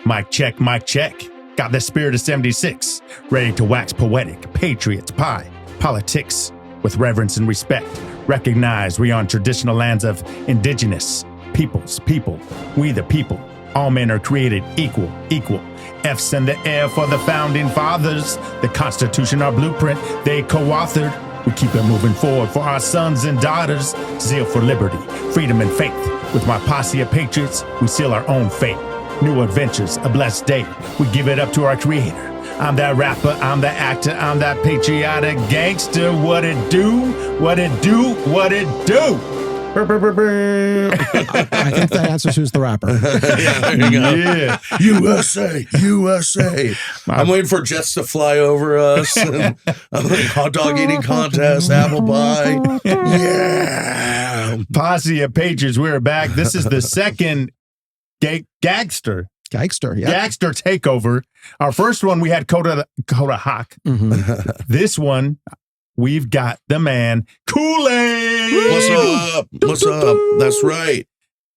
Mic check, mic check. Got the spirit of 76, ready to wax poetic, patriots, pie, politics, with reverence and respect. Recognize we on traditional lands of indigenous peoples, people, we the people. All men are created equal. F's in the air for the founding fathers. The Constitution, our blueprint, they co-authored. We keep it moving forward for our sons and daughters. Zeal for liberty, freedom, and faith. With my posse of patriots, we seal our own fate. New adventures, a blessed day. We give it up to our creator. I'm that rapper, I'm that actor, I'm that patriotic gangster. What it do? What it do? What it do? I think that answers who's the rapper. Yeah, there you go. Yeah. USA. I'm waiting for jets to fly over us. And I'm like, hot dog eating contest, apple pie. Yeah. Posse of Patriots, we're back. This is the second Gagster. Gagster, yeah. Gagster takeover. Our first one, we had Coda Hawk. Mm-hmm. This one, we've got the man, Koolaid. What's up? That's right.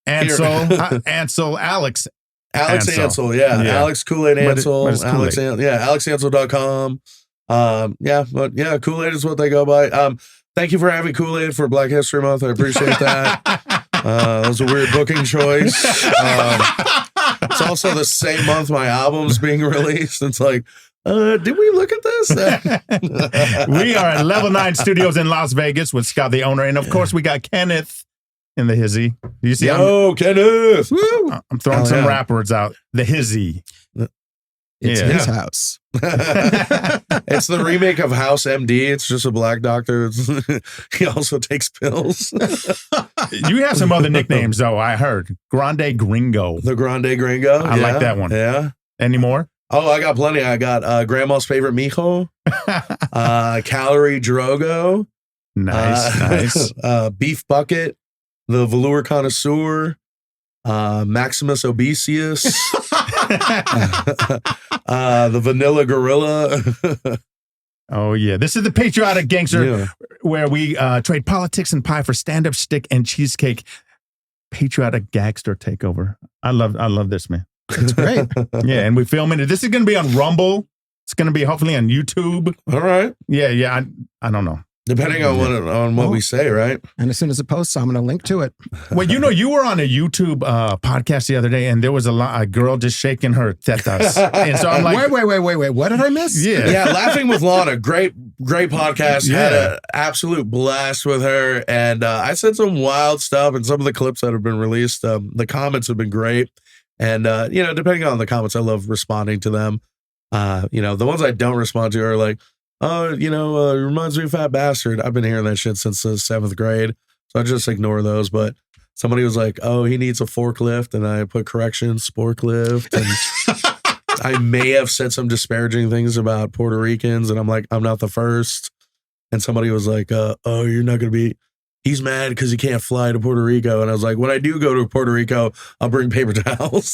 Ansel, Alex Ansel, yeah. Alex Koolaid Ansel. AlexAnsel.com. Koolaid is what they go by. Thank you for having Koolaid for Black History Month. I appreciate that. That was a weird booking choice. It's also the same month my album's being released. It's like, did we look at this? We are at Level 9 Studios in Las Vegas with Scott, the owner. And of course, we got Kenneth in the hizzy. You see, Kenneth. Woo! I'm throwing some rap words out. The hizzy. It's his house. It's the remake of House MD. It's just a black doctor. He also takes pills. You have some other nicknames, though, I heard. Grande Gringo. The Grande Gringo. I like that one. Yeah. Any more? Oh, I got plenty. I got Grandma's Favorite Mijo. Calorie Drogo. Nice. Beef Bucket. The Velour Connoisseur. Maximus Obesius. The Vanilla Gorilla. Oh, yeah. This is the Patriotic Gangster, where we trade politics and pie for stand-up, stick, and cheesecake. Patriotic Gagster takeover. I love this, man. It's great. Yeah, and we're filming it. This is going to be on Rumble. It's going to be hopefully on YouTube. All right. Yeah. I don't know. Depending on what we say, right? And as soon as it posts, I'm going to link to it. Well, you were on a YouTube podcast the other day, and there was a girl just shaking her tetas. And so I'm like, wait. What did I miss? Yeah. Laughing with Lana, great podcast. Yeah. Had an absolute blast with her, and I said some wild stuff. And some of the clips that have been released, the comments have been great. And depending on the comments, I love responding to them. The ones I don't respond to are like, it reminds me of Fat Bastard. I've been hearing that shit since the 7th grade. So I just ignore those. But somebody was like, oh, he needs a forklift. And I put corrections, sporklift. And I may have said some disparaging things about Puerto Ricans. And I'm like, I'm not the first. And somebody was like, you're not going to be. He's mad because he can't fly to Puerto Rico. And I was like, when I do go to Puerto Rico, I'll bring paper towels.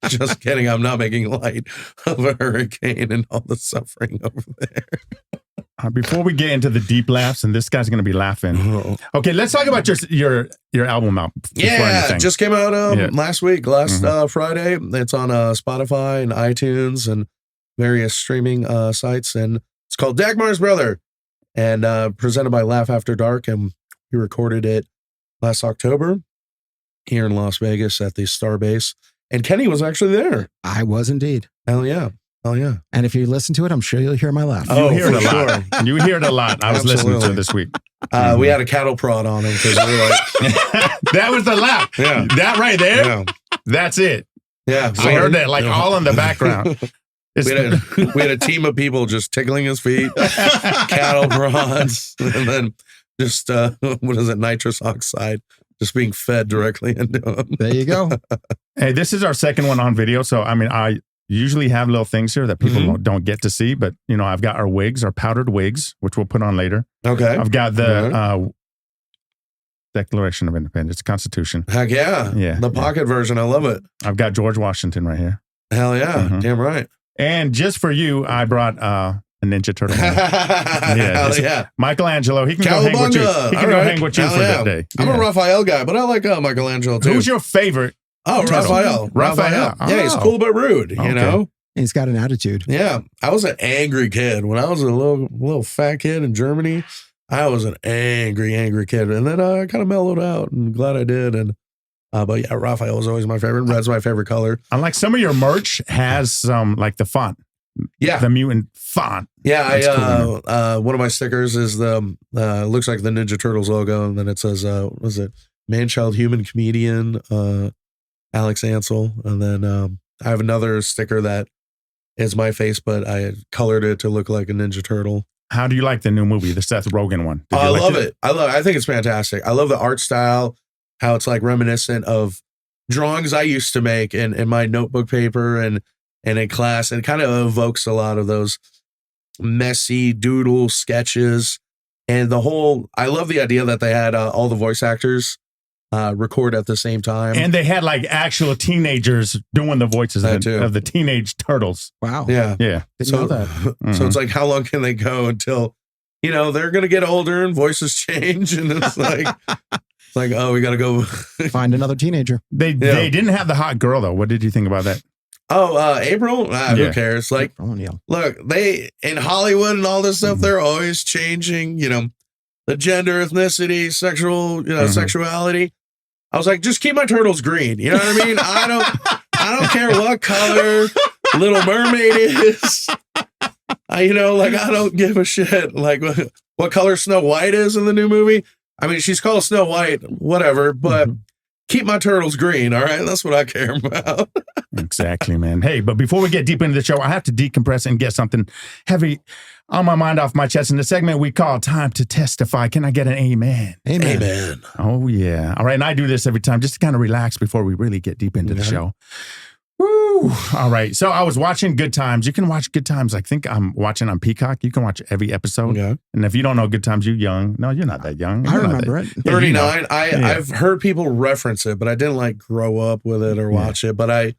Just kidding. I'm not making light of a hurricane and all the suffering over there. Before we get into the deep laughs, and this guy's going to be laughing. Okay, let's talk about your album out. Yeah, just came out last week, Friday. It's on Spotify and iTunes and various streaming sites. And it's called Dagmar's Brother. And presented by Laugh After Dark, and we recorded it last October here in Las Vegas at the Starbase. And Kenny was actually there. I was indeed. Hell yeah. And if you listen to it, I'm sure you'll hear my laugh. You hear it a lot. You hear it a lot. I was listening to it this week. We had a cattle prod on him because we were like, that was the laugh. Yeah. That right there. Yeah. That's it. Yeah. I heard that all in the background. We had a team of people just tickling his feet, cattle prods, and then just, nitrous oxide just being fed directly into him. There you go. Hey, this is our second one on video. So, I usually have little things here that people don't get to see, but, I've got our wigs, our powdered wigs, which we'll put on later. Okay. I've got the Declaration of Independence, Constitution. Heck yeah. Yeah. The pocket version. I love it. I've got George Washington right here. Hell yeah. Damn right. And just for you, I brought a Ninja Turtle. Hell yeah. Michelangelo. He can go hang with you. He can go hang with you for that day. I'm a Raphael guy, but I like Michelangelo too. Who's your favorite Oh, turtle? Raphael. Oh. Yeah, he's cool but rude, you know? He's got an attitude. Yeah. I was an angry kid. When I was a little fat kid in Germany, I was an angry kid. And then I kind of mellowed out and glad I did. And but yeah, Raphael was always my favorite. Red's my favorite color. I like some of your merch has some like the font. Yeah. The mutant font. Yeah, Cool, one of my stickers is the looks like the Ninja Turtles logo, and then it says what was it? Man, child, human, comedian, Alex Ansel. And then I have another sticker that is my face, but I colored it to look like a Ninja Turtle. How do you like the new movie, the Seth Rogen one? I love it. I think it's fantastic. I love the art style, how it's like reminiscent of drawings I used to make in my notebook paper and in class. And it kind of evokes a lot of those messy doodle sketches. And I love the idea that they had all the voice actors record at the same time. And they had like actual teenagers doing the voices of the teenage turtles. Wow. Yeah. Yeah. Didn't know that. So it's like, how long can they go until, they're going to get older and voices change. And it's like, oh, we got to go find another teenager. They didn't have the hot girl though. What did you think about that? Oh, April? Who cares? Like, look, they in Hollywood and all this stuff, they're always changing, the gender, ethnicity, sexual, sexuality. I was like, just keep my turtles green. You know what I mean? I don't care what color Little Mermaid is. I don't give a shit. Like what color Snow White is in the new movie. I mean, she's called Snow White, whatever, but keep my turtles green. All right. That's what I care about. Exactly, man. Hey, but before we get deep into the show, I have to decompress and get something heavy on my mind off my chest. In the segment we call Time to Testify. Can I get an amen? Amen. Oh, yeah. All right. And I do this every time just to kind of relax before we really get deep into the show. Woo. All right. So I was watching Good Times. You can watch Good Times. I think I'm watching on Peacock. You can watch every episode. Yeah. And if you don't know Good Times, you're young. No, you're not that young. I remember it. 39. I've heard people reference it, but I didn't grow up with it or watch it. But I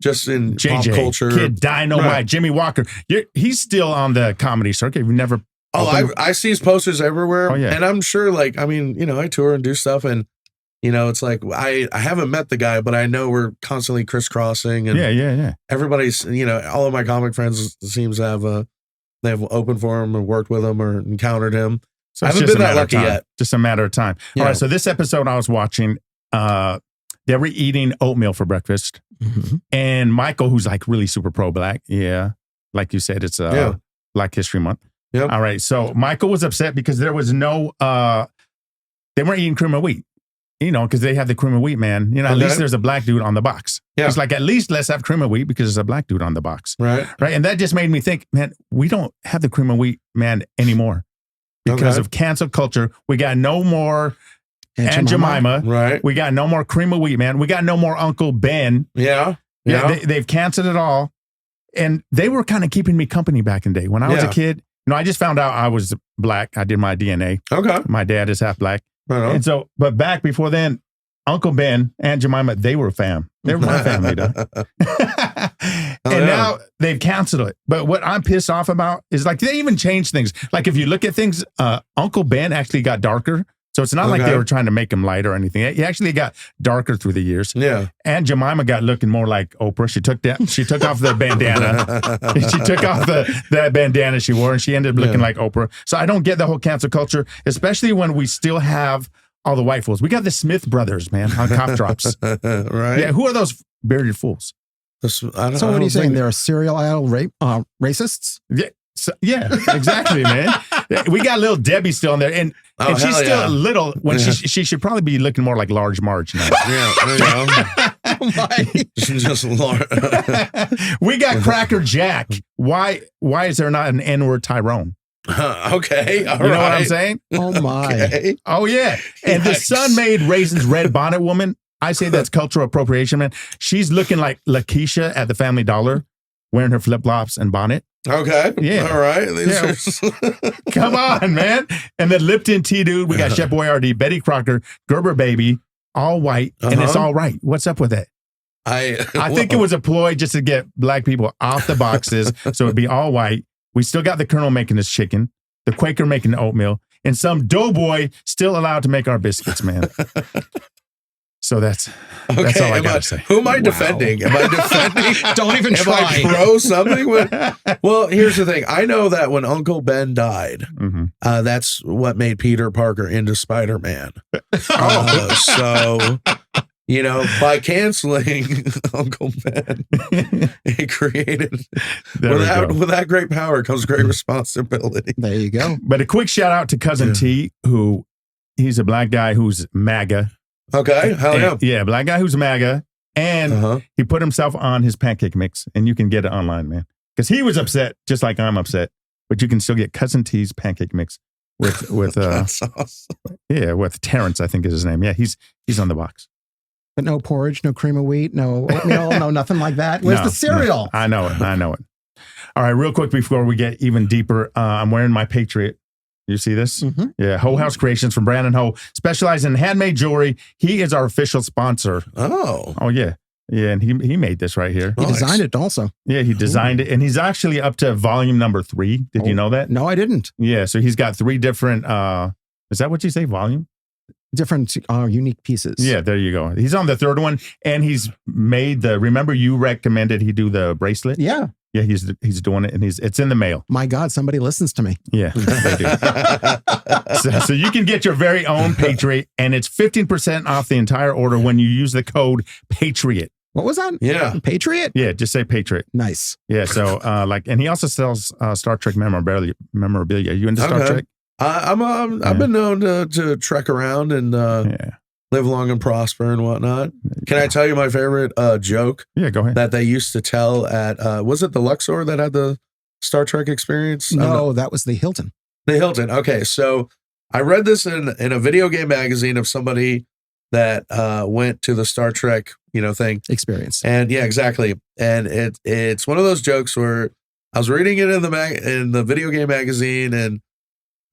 just in JJ, pop culture. Kid Dynamite, Jimmy Walker. He's still on the comedy circuit. You've never. I see his posters everywhere. Oh, yeah. And I'm sure I tour and do stuff and it's like I haven't met the guy, but I know we're constantly crisscrossing. And yeah. Everybody's, all of my comic friends seems to have they've opened for him or worked with him or encountered him. So I haven't been that lucky yet. Just a matter of time. Yeah. All right. So this episode I was watching, they were eating oatmeal for breakfast. Mm-hmm. And Michael, who's really super pro-black. Yeah. Like you said, it's Black History Month. Yep. All right. So Michael was upset because there was no, they weren't eating cream of wheat. Because they have the cream of wheat, man. At least there's a black dude on the box. Yeah. It's like, at least let's have cream of wheat because there's a black dude on the box. Right. And that just made me think, man, we don't have the cream of wheat, man, anymore. Because of cancel culture. We got no more Aunt Jemima. Right. We got no more cream of wheat, man. We got no more Uncle Ben. Yeah. They've canceled it all. And they were kind of keeping me company back in the day. When I was a kid, I just found out I was black. I did my DNA. Okay. My dad is half black. Right. And so, but back before then, Uncle Ben, Aunt Jemima, they were fam. They were my family, though. Now they've canceled it. But what I'm pissed off about is they even changed things. Like if you look at things, Uncle Ben actually got darker. So it's not like they were trying to make him light or anything. He actually got darker through the years. Yeah. Aunt Jemima got looking more like Oprah. She took off the bandana. She took off that bandana she wore, and she ended up looking like Oprah. So I don't get the whole cancel culture, especially when we still have all the white fools. We got the Smith brothers, man, on Cop Drops. Right. Yeah. Who are those bearded fools? So what are you saying? They're serial racists? Yeah. So, yeah, exactly, man. We got little Debbie still in there, and she's still little. When she should probably be looking more like Large Marge now. Yeah, there you go. Just We got Cracker Jack. Why is there not an N-word Tyrone? Okay, all you know what I'm saying? Oh my! Okay. Oh yeah, and the son made Raisin's Red Bonnet Woman. I say that's cultural appropriation, man. She's looking like Lakeisha at the Family Dollar, wearing her flip flops and bonnet. Okay. Yeah. All right. Come on, man. And the Lipton tea dude. We got Chef Boyardee, Betty Crocker, Gerber Baby, all white, and it's all right. What's up with that? I think it was a ploy just to get black people off the boxes, so it'd be all white. We still got the Colonel making his chicken, the Quaker making the oatmeal, and some doughboy still allowed to make our biscuits, man. So that's all I gotta say. Who am I defending? Am I defending? Don't even Am try. I pro something? Well, here's the thing. I know that when Uncle Ben died, that's what made Peter Parker into Spider-Man. So, you know, by canceling Uncle Ben, he created, with that great power comes great responsibility. There you go. But a quick shout out to Cousin T, who he's a black guy who's MAGA. Okay, hell yeah. Yeah, black guy who's MAGA. And he put himself on his pancake mix, and you can get it online, man. Because he was upset, just like I'm upset. But you can still get Cousin T's pancake mix with That's awesome. Yeah, with Terrence, I think is his name. Yeah, he's on the box. But no porridge, no cream of wheat, no oatmeal, no nothing like that. Where's the cereal? No. I know it. All right, real quick before we get even deeper, I'm wearing my Patriot. You see this? Yeah, Ho House Creations from Brandon Ho, specializing in handmade jewelry. He is our official sponsor. Oh yeah. Yeah, and he made this right here. He designed it also. Yeah, he designed it, and he's actually up to volume number 3. Did you know that? No, I didn't. Yeah, so he's got 3 different, is that what you say, volume? Different unique pieces. Yeah, there you go. He's on the 3rd one, and he's made remember you recommended he do the bracelet? Yeah. Yeah, he's doing it, and it's in the mail. My God, somebody listens to me. Yeah, they do. so you can get your very own Patriot, and it's 15% off the entire order when you use the code Patriot. What was that? Yeah. Patriot? Yeah, just say Patriot. Nice. Yeah, so and he also sells Star Trek memorabilia. Are you into Star Trek? I've been known to trek around and live long and prosper and whatnot. Can I tell you my favorite joke? Yeah, go ahead. That they used to tell at was it the Luxor that had the Star Trek experience? No, that was the Hilton. The Hilton. Okay, so I read this in a video game magazine of somebody that went to the Star Trek thing Experience. and yeah, exactly. And it's one of those jokes where I was reading it in the video game magazine and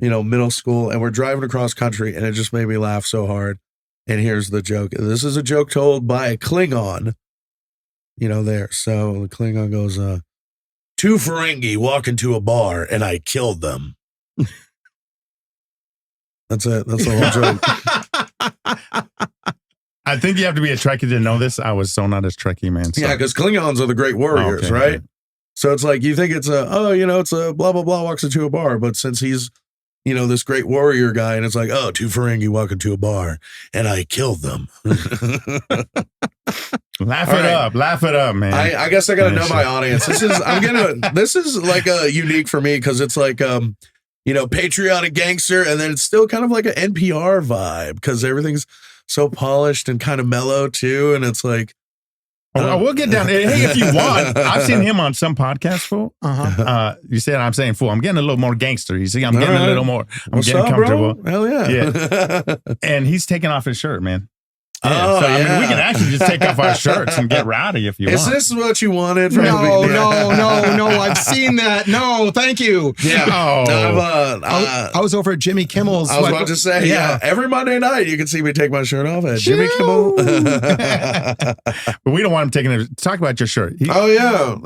middle school, and we're driving across country, and it just made me laugh so hard. And here's the joke. This is a joke told by a Klingon. There. So the Klingon goes, 2 Ferengi walk into a bar, and I killed them. That's it. That's the whole joke. I think you have to be a Trekkie to know this. I was so not as Trekkie, man. So. Yeah, because Klingons are the great warriors, right? Okay. So it's like you think it's it's a blah, blah, blah walks into a bar. But since he's, this great warrior guy, and it's like, 2 Ferengi walk into a bar, and I killed them. Laugh it up, man. I guess I got to know my audience. This is like a unique for me because it's like, patriotic gangster, and then it's still kind of like an NPR vibe because everything's so polished and kind of mellow too, and it's like we'll get down. Hey, if you want, I've seen him on some podcasts, fool. You said I'm saying fool. I'm getting a little more gangster. You see, I'm getting a little more. I'm getting comfortable. Bro? Hell yeah. And he's taking off his shirt, man. Yeah, I mean, we can actually just take off our shirts and get rowdy if you want. Is this what you wanted? From No. I've seen that. No, thank you. Yeah. I was over at Jimmy Kimmel's. I was about to say, yeah. Every Monday night, you can see me take my shirt off at Jimmy Kimmel. But we don't want him taking it. Talk about your shirt. There we go.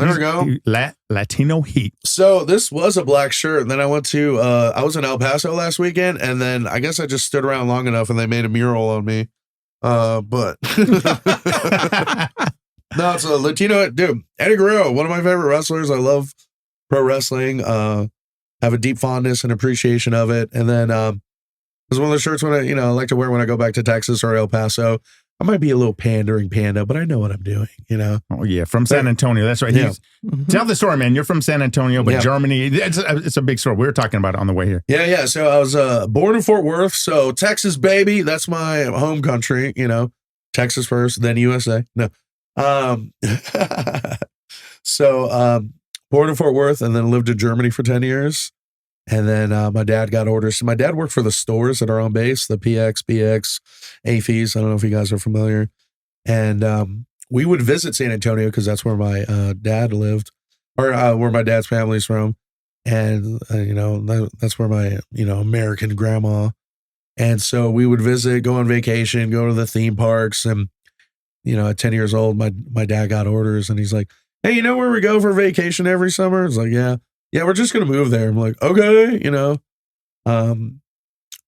Latino heat. So this was a black shirt. And then I went to, I was in El Paso last weekend. And then I guess I just stood around long enough and they made a mural on me. But no, it's a Latino dude. Eddie Guerrero, one of my favorite wrestlers. I love pro wrestling. Have a deep fondness and appreciation of it. And then it was one of the shirts when I like to wear when I go back to Texas or El Paso. I might be a little pandering panda, but I know what I'm doing, Oh, yeah. From San Antonio. That's right. Yeah. Tell the story, man. You're from San Antonio, but Germany, it's a big story. We were talking about it on the way here. Yeah. So I was born in Fort Worth. So Texas, baby. That's my home country, Texas first, then USA. No. So born in Fort Worth and then lived in Germany for 10 years. And then my dad got orders. So my dad worked for the stores that are on base, the PX, BX, AFES. I don't know if you guys are familiar. And we would visit San Antonio because that's where my dad lived, or where my dad's family's from. And, that's where my, American grandma. And so we would visit, go on vacation, go to the theme parks. And, at 10 years old, my dad got orders and he's like, hey, you know where we go for vacation every summer? It's like, yeah, we're just going to move there. I'm like, okay,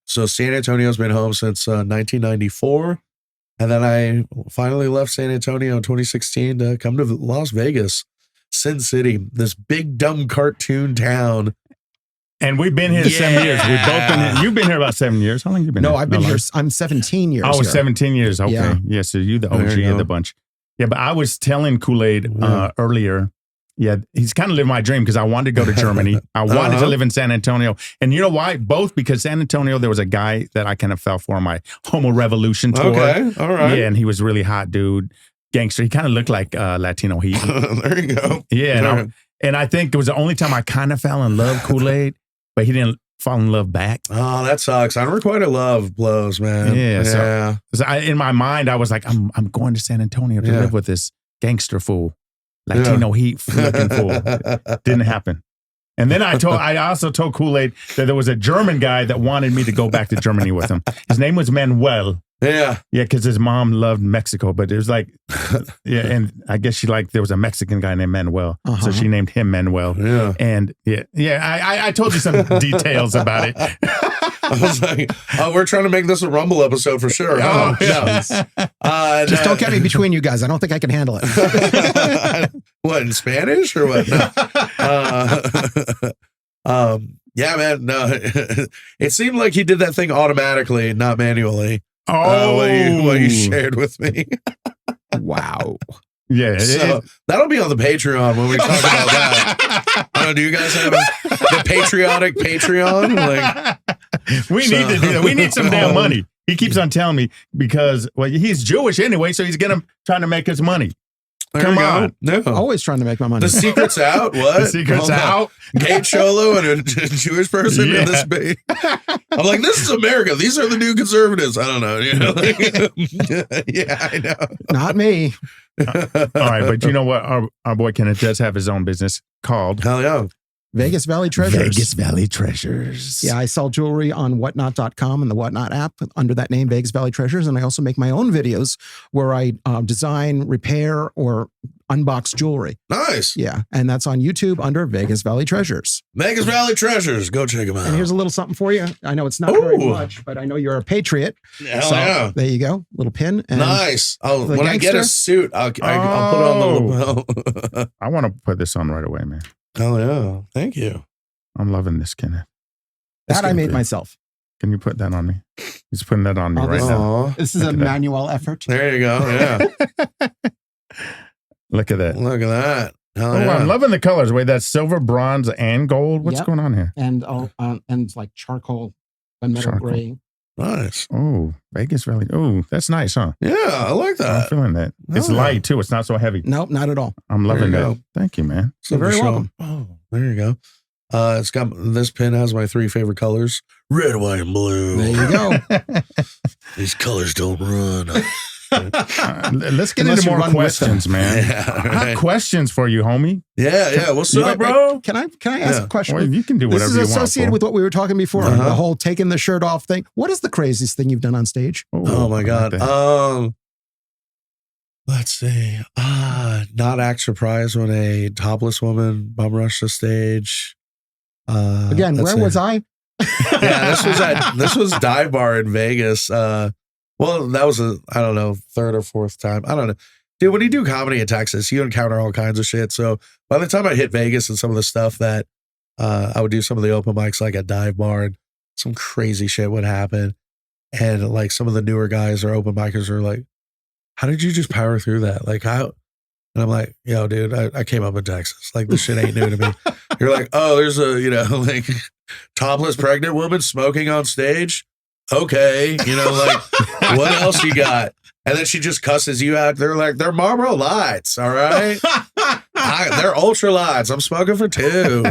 So San Antonio's been home since 1994. And then I finally left San Antonio in 2016 to come to Las Vegas, Sin City, this big dumb cartoon town. And we've been here 7 years. We've both been here. You've been here about 7 years. How long have you been here? No, I've been here. I'm 17 years. Oh, here. 17 years. Okay. Yeah. So you're the OG of the bunch. Yeah, but I was telling Koolaid earlier, he's kind of lived my dream because I wanted to go to Germany. I wanted to live in San Antonio. And you know why? Both because San Antonio, there was a guy that I kind of fell for on my Homo Revolution tour. Okay, all right. Yeah, and he was really hot dude. Gangster. He kind of looked like Latino Heat. There you go. Yeah, and I think it was the only time I kind of fell in love with Koolaid, but he didn't fall in love back. Oh, that sucks. Unrequited love blows, man. Yeah. So in my mind, I was like, I'm going to San Antonio to live with this gangster fool, Latino Heat looking fool. Didn't happen. And then I also told Koolaid that there was a German guy that wanted me to go back to Germany with him. His name was Manuel. Yeah. Yeah, because his mom loved Mexico, but it was like, and I guess there was a Mexican guy named Manuel. So she named him Manuel. Yeah. And I told you some details about it. I was like, we're trying to make this a Rumble episode for sure. Oh, no. Just don't get me between you guys. I don't think I can handle it. What, in Spanish or what? No. Yeah, man. No, it seemed like he did that thing automatically, not manually. What you shared with me. Wow. Yeah. So that'll be on the Patreon when we talk about that. Do you guys have the patriotic Patreon? We need to do that. We need some damn money. He keeps on telling me because, he's Jewish anyway, so he's trying to make us money. Come on. No. Always trying to make my money. The secret's out. What? The secret's out. Gay Cholo and a Jewish person in this bait. I'm like, this is America. These are the new conservatives. I don't know. I know. Not me. All right. But you know what? Our boy Kenneth does have his own business called Hell yeah. Vegas Valley Treasures. Vegas Valley Treasures. Yeah, I sell jewelry on whatnot.com and the Whatnot app under that name, Vegas Valley Treasures. And I also make my own videos where I design, repair, or unbox jewelry. Nice. Yeah, and that's on YouTube under Vegas Valley Treasures. Vegas Valley Treasures. Go check them out. And here's a little something for you. I know it's not very much, but I know you're a patriot. Hell yeah. There you go. Little pin. And nice. Oh, when I get a suit, I'll put it on the lapel. I want to put this on right away, man. Oh, yeah. Thank you. I'm loving this, Kenneth. That I made myself. Can you put that on me? He's putting that on me right now. This is a manual effort. There you go. Yeah. Look at that. Look at that. I'm loving the colors. Wait, that's silver, bronze, and gold. What's going on here? And it's like charcoal, gunmetal gray. Nice. Oh, Vegas Valley. Oh, that's nice, huh? Yeah, I like that. I'm feeling that. It's light too. It's not so heavy. Nope, not at all. I'm loving that. Thank you, man. You're very welcome. Oh, there you go. It's got this pin has my 3 favorite colors: red, white, and blue. There you go. These colors don't run. Let's get into more questions, man. I have questions for you, homie. Yeah. What's up, bro? Can I ask a question? Well, you can do whatever you want. This is associated with what we were talking before, the whole taking the shirt off thing. What is the craziest thing you've done on stage? Oh my God. Let's see. Not act surprised when a topless woman bum rushed the stage. Again, where was I? Yeah, this was Dive Bar in Vegas. Well, that was I don't know, 3rd or 4th time. I don't know. Dude, when you do comedy in Texas, you encounter all kinds of shit. So by the time I hit Vegas and some of the stuff that I would do some of the open mics like at Dive Bar and some crazy shit would happen. And like some of the newer guys or open micers are like, how did you just power through that? Like how? And I'm like, yo, dude, I came up in Texas. Like this shit ain't new to me. You're like, oh, there's a, like topless pregnant woman smoking on stage. Okay. Like what else you got? And then she just cusses you out. They're like, they're Marlboro Lights. All right. They're ultra lights. I'm smoking for 2,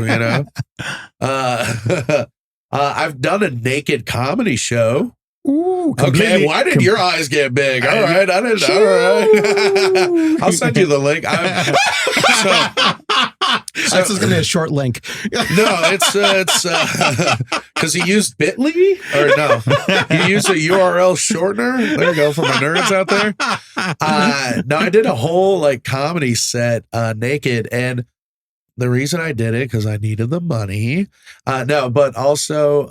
I've done a naked comedy show. Ooh, okay, why did your eyes get big? All right, I didn't. All right, I'll send you the link. This is going to be a short link. No, it's because he used Bitly or no, he used a URL shortener. There you go for my nerds out there. No, I did a whole like comedy set naked, and the reason I did it because I needed the money. No, but also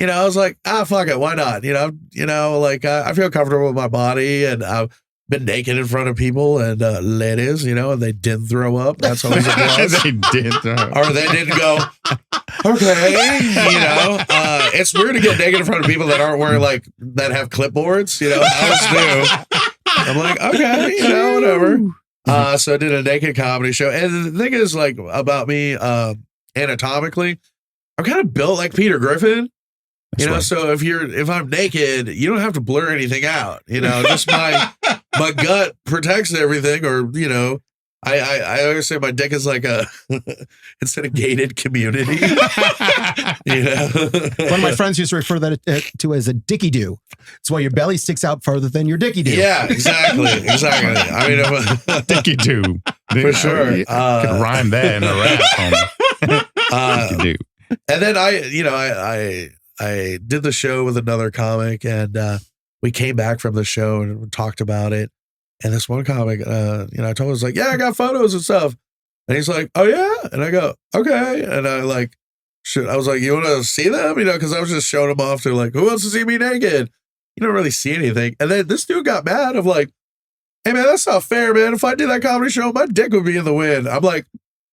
I was like, fuck it, why not? Like I feel comfortable with my body, and I've been naked in front of people and ladies, and they didn't throw up. That's always a plus. They did throw up. Or they didn't go, okay, it's weird to get naked in front of people that aren't wearing that have clipboards, I was new. I'm like, okay, whatever. So I did a naked comedy show. And the thing is, about me, anatomically, I'm kind of built like Peter Griffin. Right. So if I'm naked, you don't have to blur anything out. Just my gut protects everything, or I always say my dick is like it's in a gated community. One of my friends used to refer that to as a dicky do. It's why your belly sticks out further than your dicky do. Yeah, exactly. I mean, dicky do for sure. Could rhyme that in a rap. Dicky do. And then I did the show with another comic, and we came back from the show and talked about it. And this one comic, I told him, I was like, yeah, I got photos and stuff. And he's like, oh yeah? And I go, okay. And I was like, you want to see them? Because I was just showing them off to who wants to see me naked? You don't really see anything. And then this dude got mad of hey man, that's not fair, man. If I did that comedy show, my dick would be in the wind. I'm like,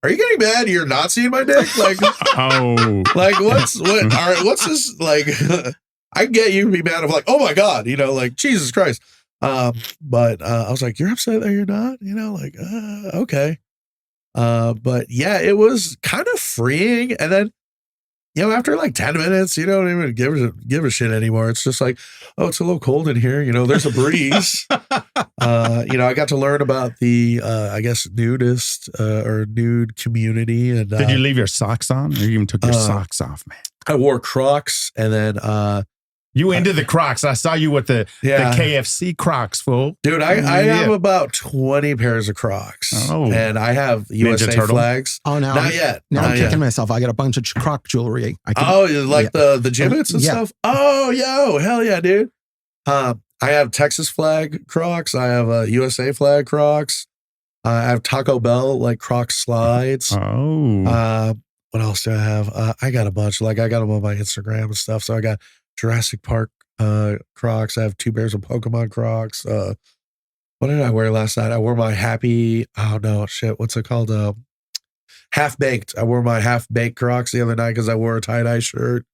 are you getting mad? You're not seeing my dick? Oh, what's this? I get you to be mad of oh my God, Jesus Christ. But I was like, you're upset that you're not, okay. But yeah, it was kind of freeing. And then, after 10 minutes, you don't even give a shit anymore. It's just oh, it's a little cold in here. There's a breeze. I got to learn about the, I guess, nudist or nude community. And did you leave your socks on, or you even took your socks off, man? I wore Crocs, and then you into the Crocs. I saw you with the KFC Crocs, fool. Dude, I have about 20 pairs of Crocs. Oh. And I have USA flags. Oh, no. Not yet. No, I'm kicking myself. I got a bunch of Croc jewelry. The gibbets and stuff? Oh, yo, hell yeah, dude. I have Texas flag Crocs. I have a USA flag Crocs. I have Taco Bell, Croc slides. Oh. What else do I have? I got a bunch. I got them on my Instagram and stuff. So I got Jurassic Park Crocs. I have 2 pairs of Pokemon Crocs. What did I wear last night? I wore my what's it called? Half Baked. I wore my Half Baked Crocs the other night because I wore a tie-dye shirt,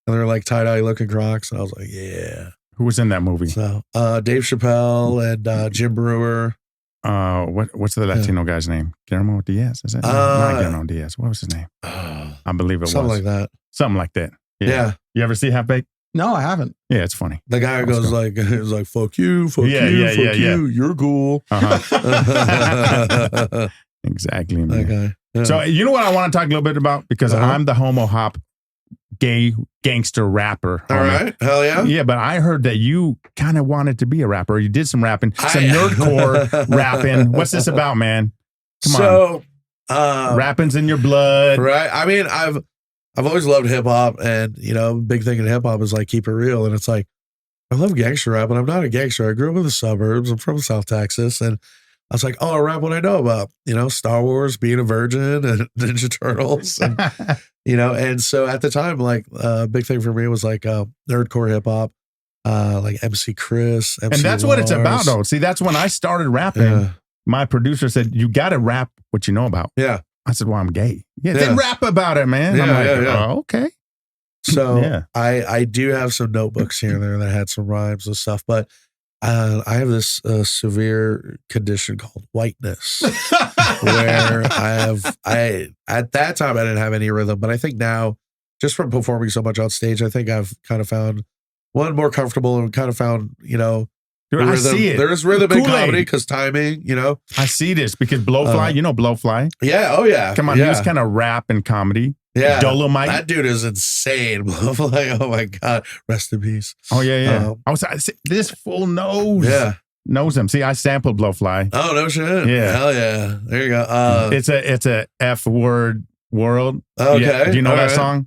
and they're tie-dye looking Crocs, and I was like, yeah. Who was in that movie? So Dave Chappelle and Jim Brewer. What's the Latino guy's name? Guillermo Diaz? Is that not Guillermo Diaz? What was his name? I believe it was something like that. Something like that. Yeah. You ever see Half Baked? No, I haven't. Yeah, it's funny. The guy goes fuck you, fuck you, you're cool. Exactly, man. Okay. Yeah. So you know what I want to talk a little bit about? Because I'm the homo hop gay gangster rapper. All right. Hell yeah. Yeah, but I heard that you kind of wanted to be a rapper. You did some rapping, some nerdcore rapping. What's this about, man? Come on. Rapping's in your blood. Right. I mean, I've always loved hip hop, and big thing in hip hop is keep it real. And it's I love gangster rap, but I'm not a gangster. I grew up in the suburbs. I'm from South Texas, and I was like, oh, I rap what I know about, Star Wars, being a virgin, and Ninja Turtles, and and so at the time, big thing for me was nerdcore hip hop, MC Chris, MC and that's Lars. what it's about, though. See, that's when I started rapping. Yeah. My producer said, you got to rap what you know about. Yeah. I said, well, I'm gay. Yeah, then rap about it, man. Yeah, I'm oh, okay. So I do have some notebooks here and there that had some rhymes and stuff, but I have this severe condition called whiteness where at that time I didn't have any rhythm, but I think now, just from performing so much on stage, I think I've kind of found more comfortable and kind of found, Dude, I see it. There's rhythm in comedy because timing, I see this because Blowfly, Blowfly? Yeah, oh yeah. Come on, he was kind of rap and comedy. Yeah. Dolomite. That dude is insane. Blowfly, oh my God. Rest in peace. Oh, yeah. This fool knows. Yeah. Knows him. See, I sampled Blowfly. Oh, no shit. Yeah. Hell yeah. There you go. It's a F word world. Okay. Yeah. Do you know that song?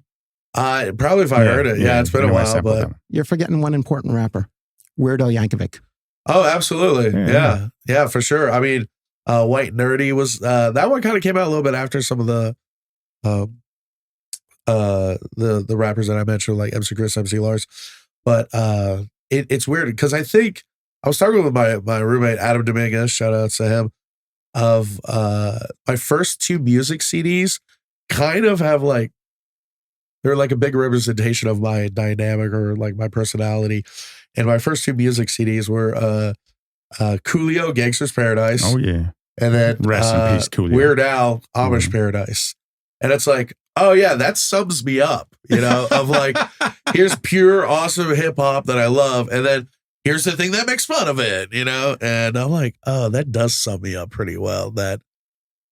Probably if I heard it. Yeah, it's been a while, but you're forgetting one important rapper, Weird Al Yankovic. Oh, absolutely. Yeah, for sure. I mean, White Nerdy was that one kind of came out a little bit after some of the the rappers that I mentioned, like MC Chris, MC Lars. But it's weird because I think I was talking with my roommate Adam Dominguez, shout out to him, of my first 2 music CDs kind of have like, they're like a big representation of my dynamic or like my personality. And my first 2 music CDs were Coolio, Gangster's Paradise. Oh yeah. And then Rest in peace, Coolio. Weird Al, Amish Paradise. And it's like, oh yeah, that sums me up, you know, of like, here's pure awesome hip hop that I love. And then here's the thing that makes fun of it, you know? And I'm like, oh, that does sum me up pretty well. That,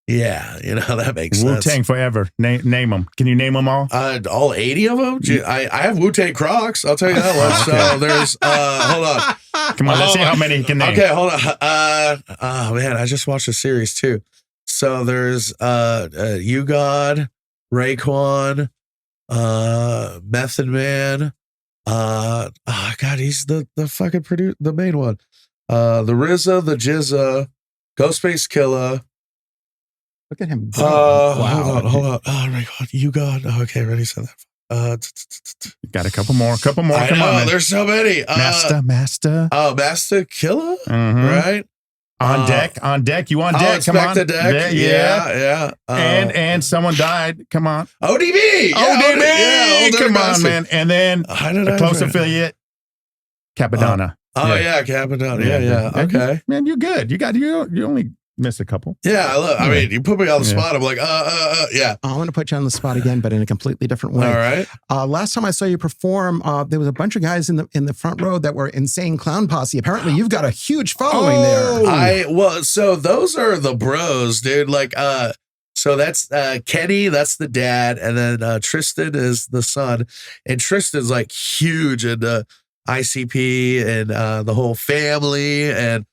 yeah, you know, that makes sense. Wu-Tang forever. Name them. Can you name them all? All 80 of them? I have Wu-Tang Crocs. I'll tell you that one. So there's, hold on. Come on, let's see how many you can name. Okay, hold on. Oh man, I just watched a series too. So there's You God, Raekwon, Method Man. Oh God, he's the fucking the main one. The RZA, the Jizza, Ghostface Killah. Look at him. Wow. Hold on. Oh my God. You got, okay, ready, said that. Got a couple more. Come I know, on. Man. There's so many. Master. Oh, Master Killah? Mm-hmm. Right? On deck. You on deck. Come on. The deck. Yeah. And someone died. Come on. ODB. ODB. Come on, man. And then a close affiliate, Capadonna. Capadonna. Yeah. Okay. Man, you're good. You only missed a couple. Yeah, I mean, you put me on the spot. I'm like, yeah. I'm going to put you on the spot again, but in a completely different way. All right. Last time I saw you perform, there was a bunch of guys in the front row that were Insane Clown Posse. Apparently, you've got a huge following there. So those are the bros, dude. Like, so that's Kenny, that's the dad, and then Tristan is the son, and Tristan's like huge into ICP and the whole family, and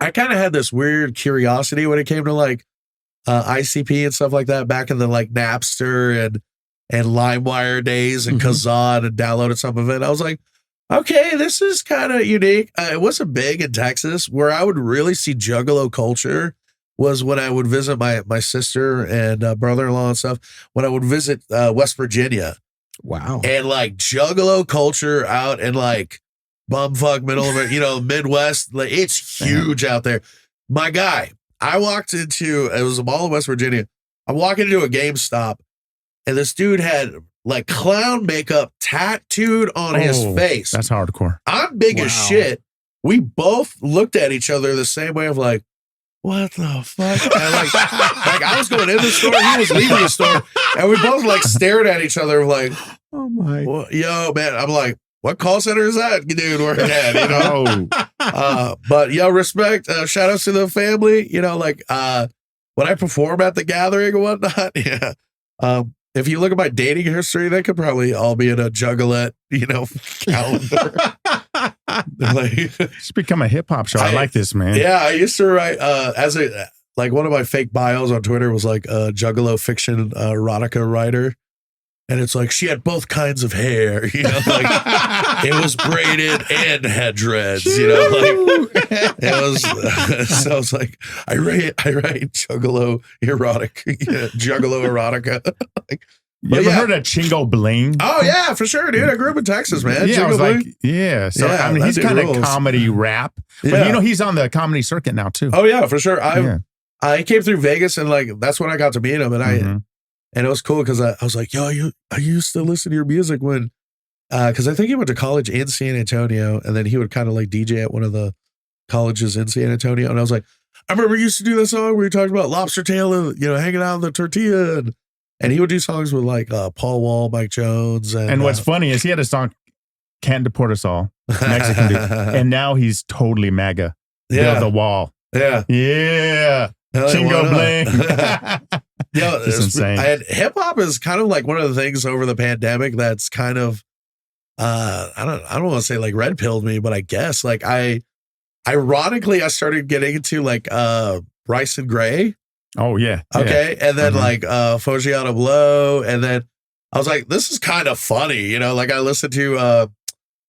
I kind of had this weird curiosity when it came to like ICP and stuff like that back in the like Napster and LimeWire days and Kazan, and downloaded some of it. I was like, okay, this is kind of unique. It wasn't big in Texas. Where I would really see Juggalo culture was when I would visit my sister and brother-in-law and stuff, when I would visit West Virginia. Wow. And like Juggalo culture out in like bumfuck middle of it, you know, Midwest, like it's huge out there. My guy, I walked into, it was a mall in West Virginia. I'm walking into a GameStop, and this dude had like clown makeup tattooed on his face. That's hardcore. I'm big as shit. We both looked at each other the same way of like, what the fuck? And like I was going in the store, he was leaving the store, and we both like stared at each other like, oh my, well, yo, man. I'm like, what call center is that dude working at? You know? But yo, respect, shout outs to the family, you know, like when I perform at the gathering and whatnot, yeah. If you look at my dating history, that could probably all be in a Juggalette, you know, calendar. Like, it's become a hip hop show. I like this, man. Yeah, I used to write as a like one of my fake bios on Twitter was like a Juggalo fiction erotica writer. And it's like she had both kinds of hair, you know, like it was braided and had dreads, you know, like it was. So it's like I write Juggalo erotica. Like, you ever heard of Chingo Bling? Oh yeah, for sure, dude. I grew up in Texas, man. Yeah, Chingo I was Bling. like, yeah. So I mean, he's kind of comedy rap, but you know, he's on the comedy circuit now too. Oh yeah, for sure. I came through Vegas, and like that's when I got to meet him, and And it was cool because I was like, yo, I used to listen to your music when, because I think he went to college in San Antonio, and then he would kind of like DJ at one of the colleges in San Antonio. And I was like, I remember you used to do that song where you talked about lobster tail and, you know, hanging out on the tortilla. And he would do songs with like Paul Wall, Mike Jones. And what's funny is he had a song, Can't Deport Us All, Mexican dude. And now he's totally MAGA. Yeah. Build the wall. Yeah. Yeah. Chingo Bling. Yo, it's insane. Hip hop is kind of like one of the things over the pandemic that's kind of, I don't want to say like red pilled me, but I guess like ironically I started getting into like Bryson Gray. Oh yeah. Okay. And then like Foggiano Blow, and then I was like, this is kind of funny, you know, like I listened to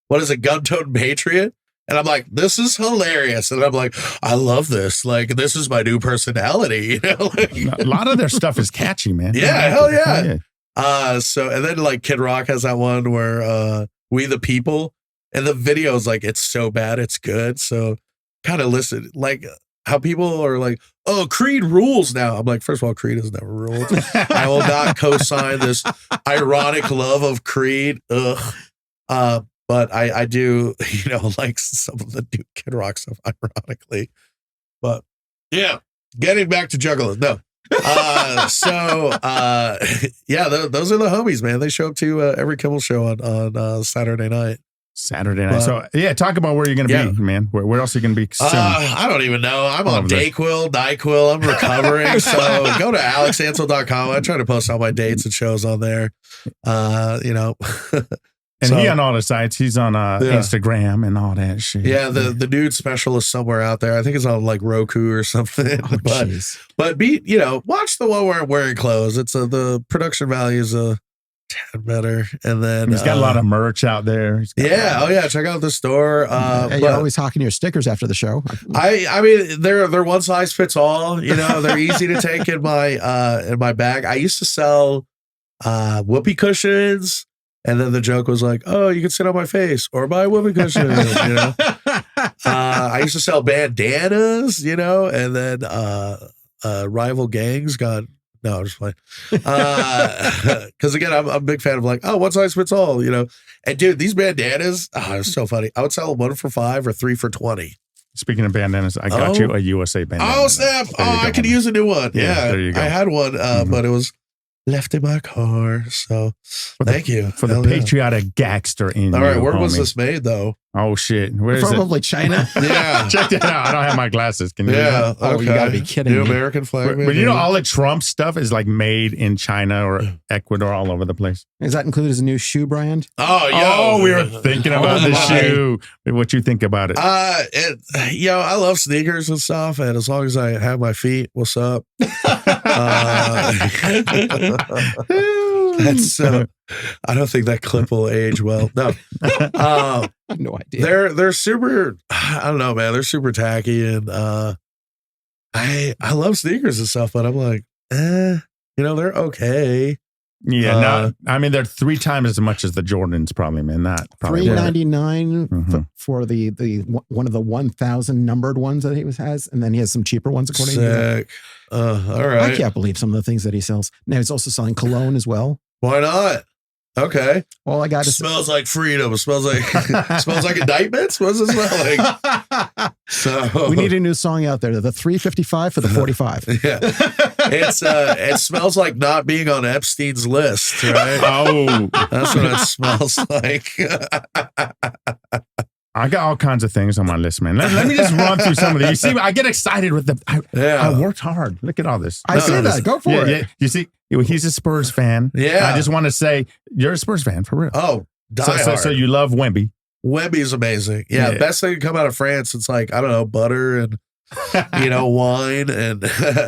what is it, Gun Toting Patriot. And I'm like, this is hilarious. And I'm like, I love this. Like, this is my new personality. You know, like, A lot of their stuff is catchy, man. yeah, hell yeah. Yeah. So, and then like Kid Rock has that one where We the People, and the video is like, it's so bad, it's good. So kind of listen, like how people are like, oh, Creed rules now. I'm like, first of all, Creed has never ruled. I will not co-sign this ironic love of Creed. Ugh. But I do, you know, like some of the new Kid Rock stuff, ironically. But yeah, getting back to Juggalos. No. Yeah, those are the homies, man. They show up to every Kimmel show on Saturday night. Saturday night. So yeah, talk about where you're going to be, man. Where else are you going to be soon? I don't even know. I'm on Dayquil, NyQuil. I'm recovering. So go to alexansel.com. I try to post all my dates and shows on there. You know. And he on all the sites. He's on Instagram and all that shit. Yeah, the nude special is somewhere out there. I think it's on like Roku or something. Oh, but you know, watch the one where I'm wearing clothes. It's the production value is a tad better. And then he's got a lot of merch out there. Check out the store. You're always hawking your stickers after the show. I mean, they're one size fits all. You know, they're easy to take in my bag. I used to sell whoopee cushions. And then the joke was like, oh, you can sit on my face or buy a whoopee cushion, you know? I used to sell bandanas, you know, and then rival gangs got, no, I'm just playing. Because again, I'm a big fan of like, oh, one size fits all, you know? And dude, these bandanas, it's so funny. I would sell 1 for $5 or 3 for $20. Speaking of bandanas, I got you a USA bandana. Oh, snap. I could use a new one. Yeah, there you go. I had one, but it was left in my car. So thank you for the patriotic GAGSTER in. All right, where was this made though? Oh shit, where is Probably China. Yeah, check that out. I don't have my glasses. Can you? Yeah, oh, you gotta be kidding New me. American flag. But you know, all the Trump stuff is like made in China or Ecuador, all over the place. Does that include his new shoe brand? Oh, we were thinking about the shoe. What you think about it? I love sneakers and stuff, and as long as I have my feet, what's up? That's I don't think that clip will age well. No, I have no idea. They're super. I don't know, man. They're super tacky, and I love sneakers and stuff, but I'm like, you know, they're okay. Yeah, I mean, they're 3 times as much as the Jordans, probably, man. Not probably $399 for the one of the 1,000 numbered ones that he has, and then he has some cheaper ones according Sick. to all right. I can't believe some of the things that he sells. Now he's also selling cologne as well. Why not? Okay. All I got smells like freedom. It smells like smells like indictments. What does it smell like? So we need a new song out there. The 355 for the 45. Yeah. It smells like not being on Epstein's list, right? Oh, that's what it smells like. I got all kinds of things on my list, man. Let me just run through some of these. You see, I get excited with I worked hard. Look at all this. I see that. Go for it. Yeah. You see, he's a Spurs fan. Yeah. I just want to say, you're a Spurs fan, for real. Oh, so you love Wemby. Wemby's amazing. Yeah, best thing to come out of France. It's like, I don't know, butter and, you know, wine and,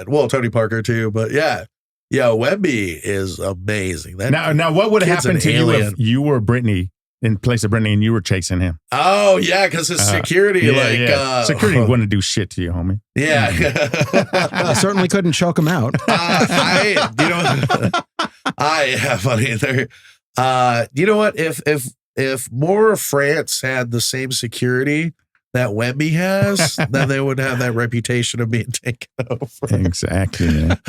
well, Tony Parker too. But yeah, Wemby is amazing. Now, what would happen to you if you were Britney? In place of Brittany, and you were chasing him. Oh yeah, because his security, security wouldn't do shit to you, homie. Yeah, I certainly couldn't choke him out. Funny there. You know what? If more of France had the same security that Wemby has, then they wouldn't have that reputation of being taken over. Exactly, man.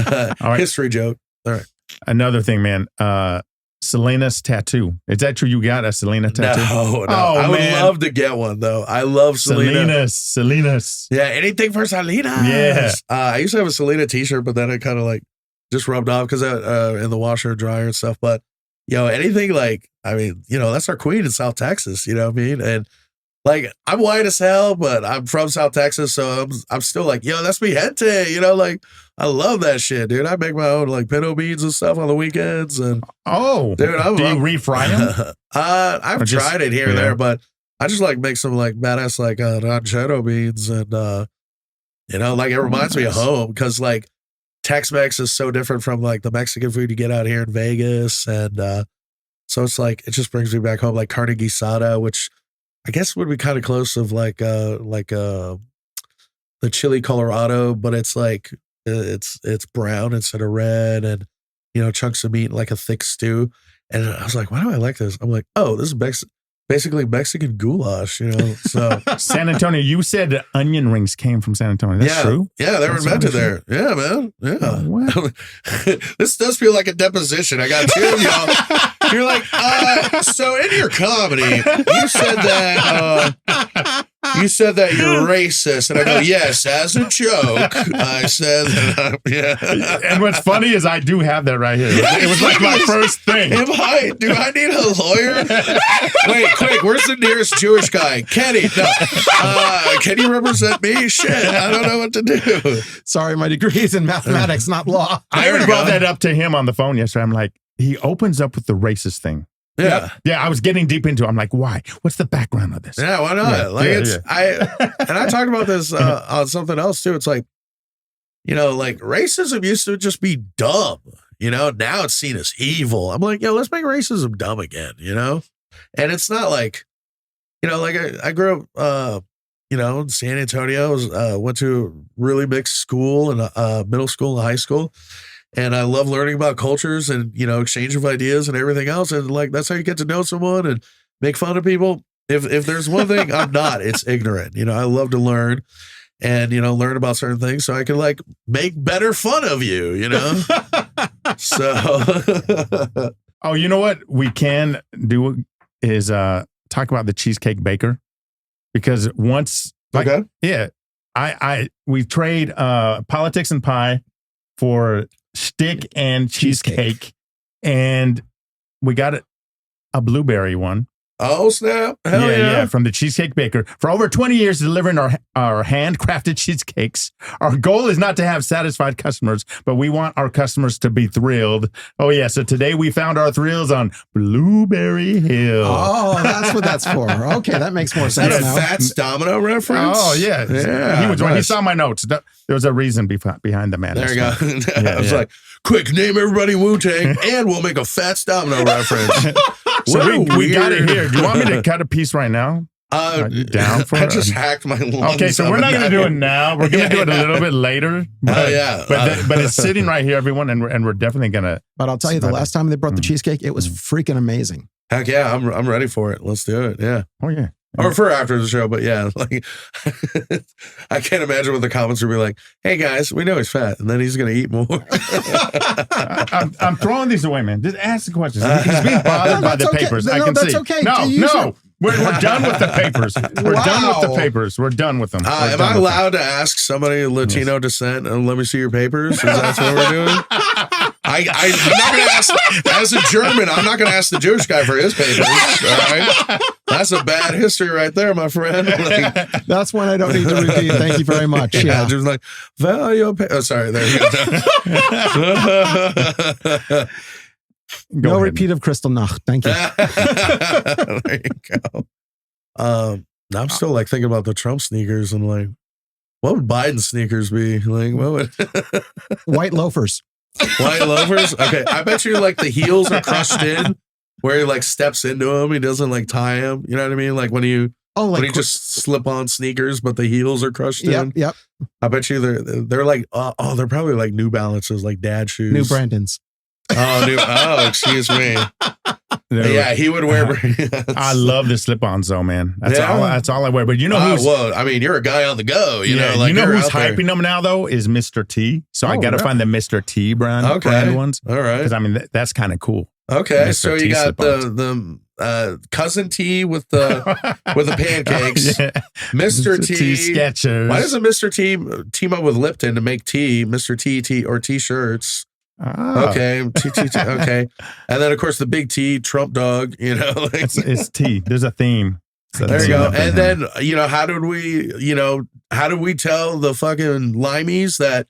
All right. History joke. All right. Another thing, man. Selena's tattoo. Is that true? You got a Selena tattoo? No. I would love to get one though. I love Selena. Selena's. Yeah, anything for Selena. Yeah. I used to have a Selena t-shirt, but then it kind of like just rubbed off because in the washer and dryer and stuff. But anything like, I mean, that's our queen in South Texas. You know what I mean? And like, I'm white as hell, but I'm from South Texas, so I'm still like, that's mi gente. Like, I love that shit, dude. I make my own like pinto beans and stuff on the weekends. And dude, do you refry them? I've tried it here and there, but I just like make some like badass like ranchero beans, and like it reminds me of home because like Tex-Mex is so different from like the Mexican food you get out here in Vegas, and so it's like it just brings me back home, like carne guisada, which I guess it would be kind of close of like the chili Colorado, but it's like it's brown instead of red, and chunks of meat, like a thick stew. And I was like, why do I like this? I'm like, oh, this is basically Mexican goulash, So San Antonio, you said onion rings came from San Antonio. That's true? Yeah, they were invented there. Yeah, man. Yeah. What? This does feel like a deposition. I got two of y'all. You're like, so in your comedy, you said that you're racist. And I go, yes, as a joke. I said that, yeah. And what's funny is I do have that right here. It was like my first thing. Do I need a lawyer? Wait, quick, where's the nearest Jewish guy? Kenny, no. Can you represent me? Shit, I don't know what to do. Sorry, my degree is in mathematics, not law. I already brought that up to him on the phone yesterday. I'm like, he opens up with the racist thing. Yeah. Yeah, I was getting deep into it. I'm like, why? What's the background of this? Yeah, why not? I talked about this on something else too. It's like, like racism used to just be dumb. Now it's seen as evil. I'm like, let's make racism dumb again, And it's not like, like I grew up in San Antonio, went to a really mixed school and middle school and high school. And I love learning about cultures and, exchange of ideas and everything else. And like, that's how you get to know someone and make fun of people. If there's one thing I'm not, it's ignorant. I love to learn and, learn about certain things so I can like make better fun of you, So. Oh, you know what we can do is talk about the Cheesecake Baker, because once, we trade politics and pie for stick and cheesecake, and we got a blueberry one. Oh, snap. Hell yeah. From the Cheesecake Baker. For over 20 years delivering our handcrafted cheesecakes. Our goal is not to have satisfied customers, but we want our customers to be thrilled. Oh, yeah. So today we found our thrills on Blueberry Hill. Oh, that's what that's for. Okay, that makes more sense now. Is now. that a Fats Domino reference? Oh, yeah. He saw my notes. There was a reason behind the man. There you go. I was like, quick, name everybody Wu-Tang, and we'll make a Fats Domino reference. So we got it here. Do you want me to cut a piece right now? Down for I just hacked my lungs. Okay, so we're not going to do it now. We're going to do it a little bit later. But, but it's sitting right here, everyone, and we're definitely going to. But I'll tell you, the last time they brought the cheesecake, it was freaking amazing. Heck yeah, I'm ready for it. Let's do it. Yeah. Oh yeah. Or for after the show, but yeah, like I can't imagine what the comments would be like. Hey guys, we know he's fat, and then he's going to eat more. I'm throwing these away, man. Just ask the questions. He's being bothered by the papers. I can see. That's okay. No. We're done with the papers. We're done with the papers. We're done with them. Am I allowed to ask somebody of Latino descent and let me see your papers? Is that what we're doing? I'm not going to ask, as a German, I'm not going to ask the Jewish guy for his papers. All right? That's a bad history right there, my friend. Like, that's one I don't need to repeat. Thank you very much. Yeah. Just like, oh, sorry. There you go. No repeat of Crystal Nacht. Thank you. There you go. I'm still like thinking about the Trump sneakers and like, what would Biden's sneakers be? Like, what would white loafers? White loafers? Okay. I bet you like the heels are crushed in where he like steps into them. He doesn't like tie them. You know what I mean? Like when you just slip on sneakers, but the heels are crushed in. Yep. I bet you they're like, they're probably like New Balances, like dad shoes. New Brandons. Excuse me. Yeah, he would wear. I love the slip-ons, though, man. That's all I wear. But you know who's? Well, I mean, you're a guy on the go. You know, like who's hyping them now, though, is Mr. T. So I got to find the Mr. T brand ones. All right, because I mean that's kind of cool. Okay, so you got the cousin T with the pancakes. Yeah. Mr. T Skechers. Why doesn't Mr. T team up with Lipton to make tea? Mr. T or T-shirts. Oh. Okay, okay, and then of course the big T, Trump dog. You know, like, it's T. There's a theme. So there you go. And then how did we tell the fucking limeys that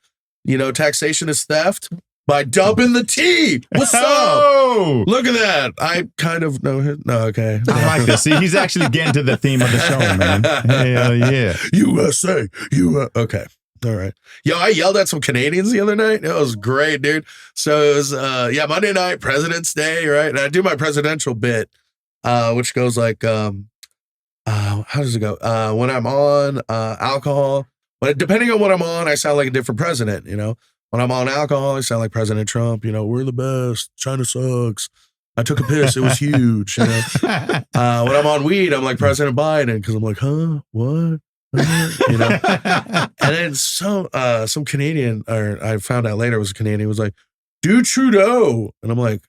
taxation is theft? By dumping the tea. What's up? Look at that. I kind of know him. No, okay. I like this. See, he's actually getting to the theme of the show, man. Hell yeah. USA. Okay. All right. Yo, I yelled at some Canadians the other night. It was great, dude. So it was, Monday night, President's Day, right? And I do my presidential bit, which goes like, how does it go? When I'm on alcohol, but depending on what I'm on, I sound like a different president, you know? When I'm on alcohol, I sound like President Trump, you know, we're the best, China sucks. I took a piss, it was huge, you know? When I'm on weed, I'm like President Biden, because I'm like, huh, what? You know? And then some Canadian, or I found out later it was a Canadian, was like, do Trudeau. And I'm like,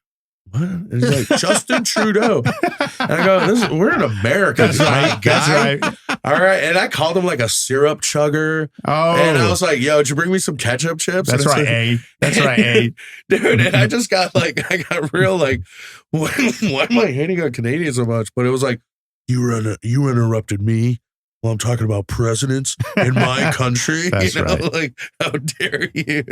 what? And he's like, Justin Trudeau. And I go, we're in America. That's right. That's right. All right. And I called him like a syrup chugger. Oh. And I was like, yo, did you bring me some ketchup chips? That's right, A. That's right, A. Dude, and I just got like, I got real like, why am I hating on Canadians so much? But it was like, you interrupted me while I'm talking about presidents in my country. That's you know, right. like, how dare you?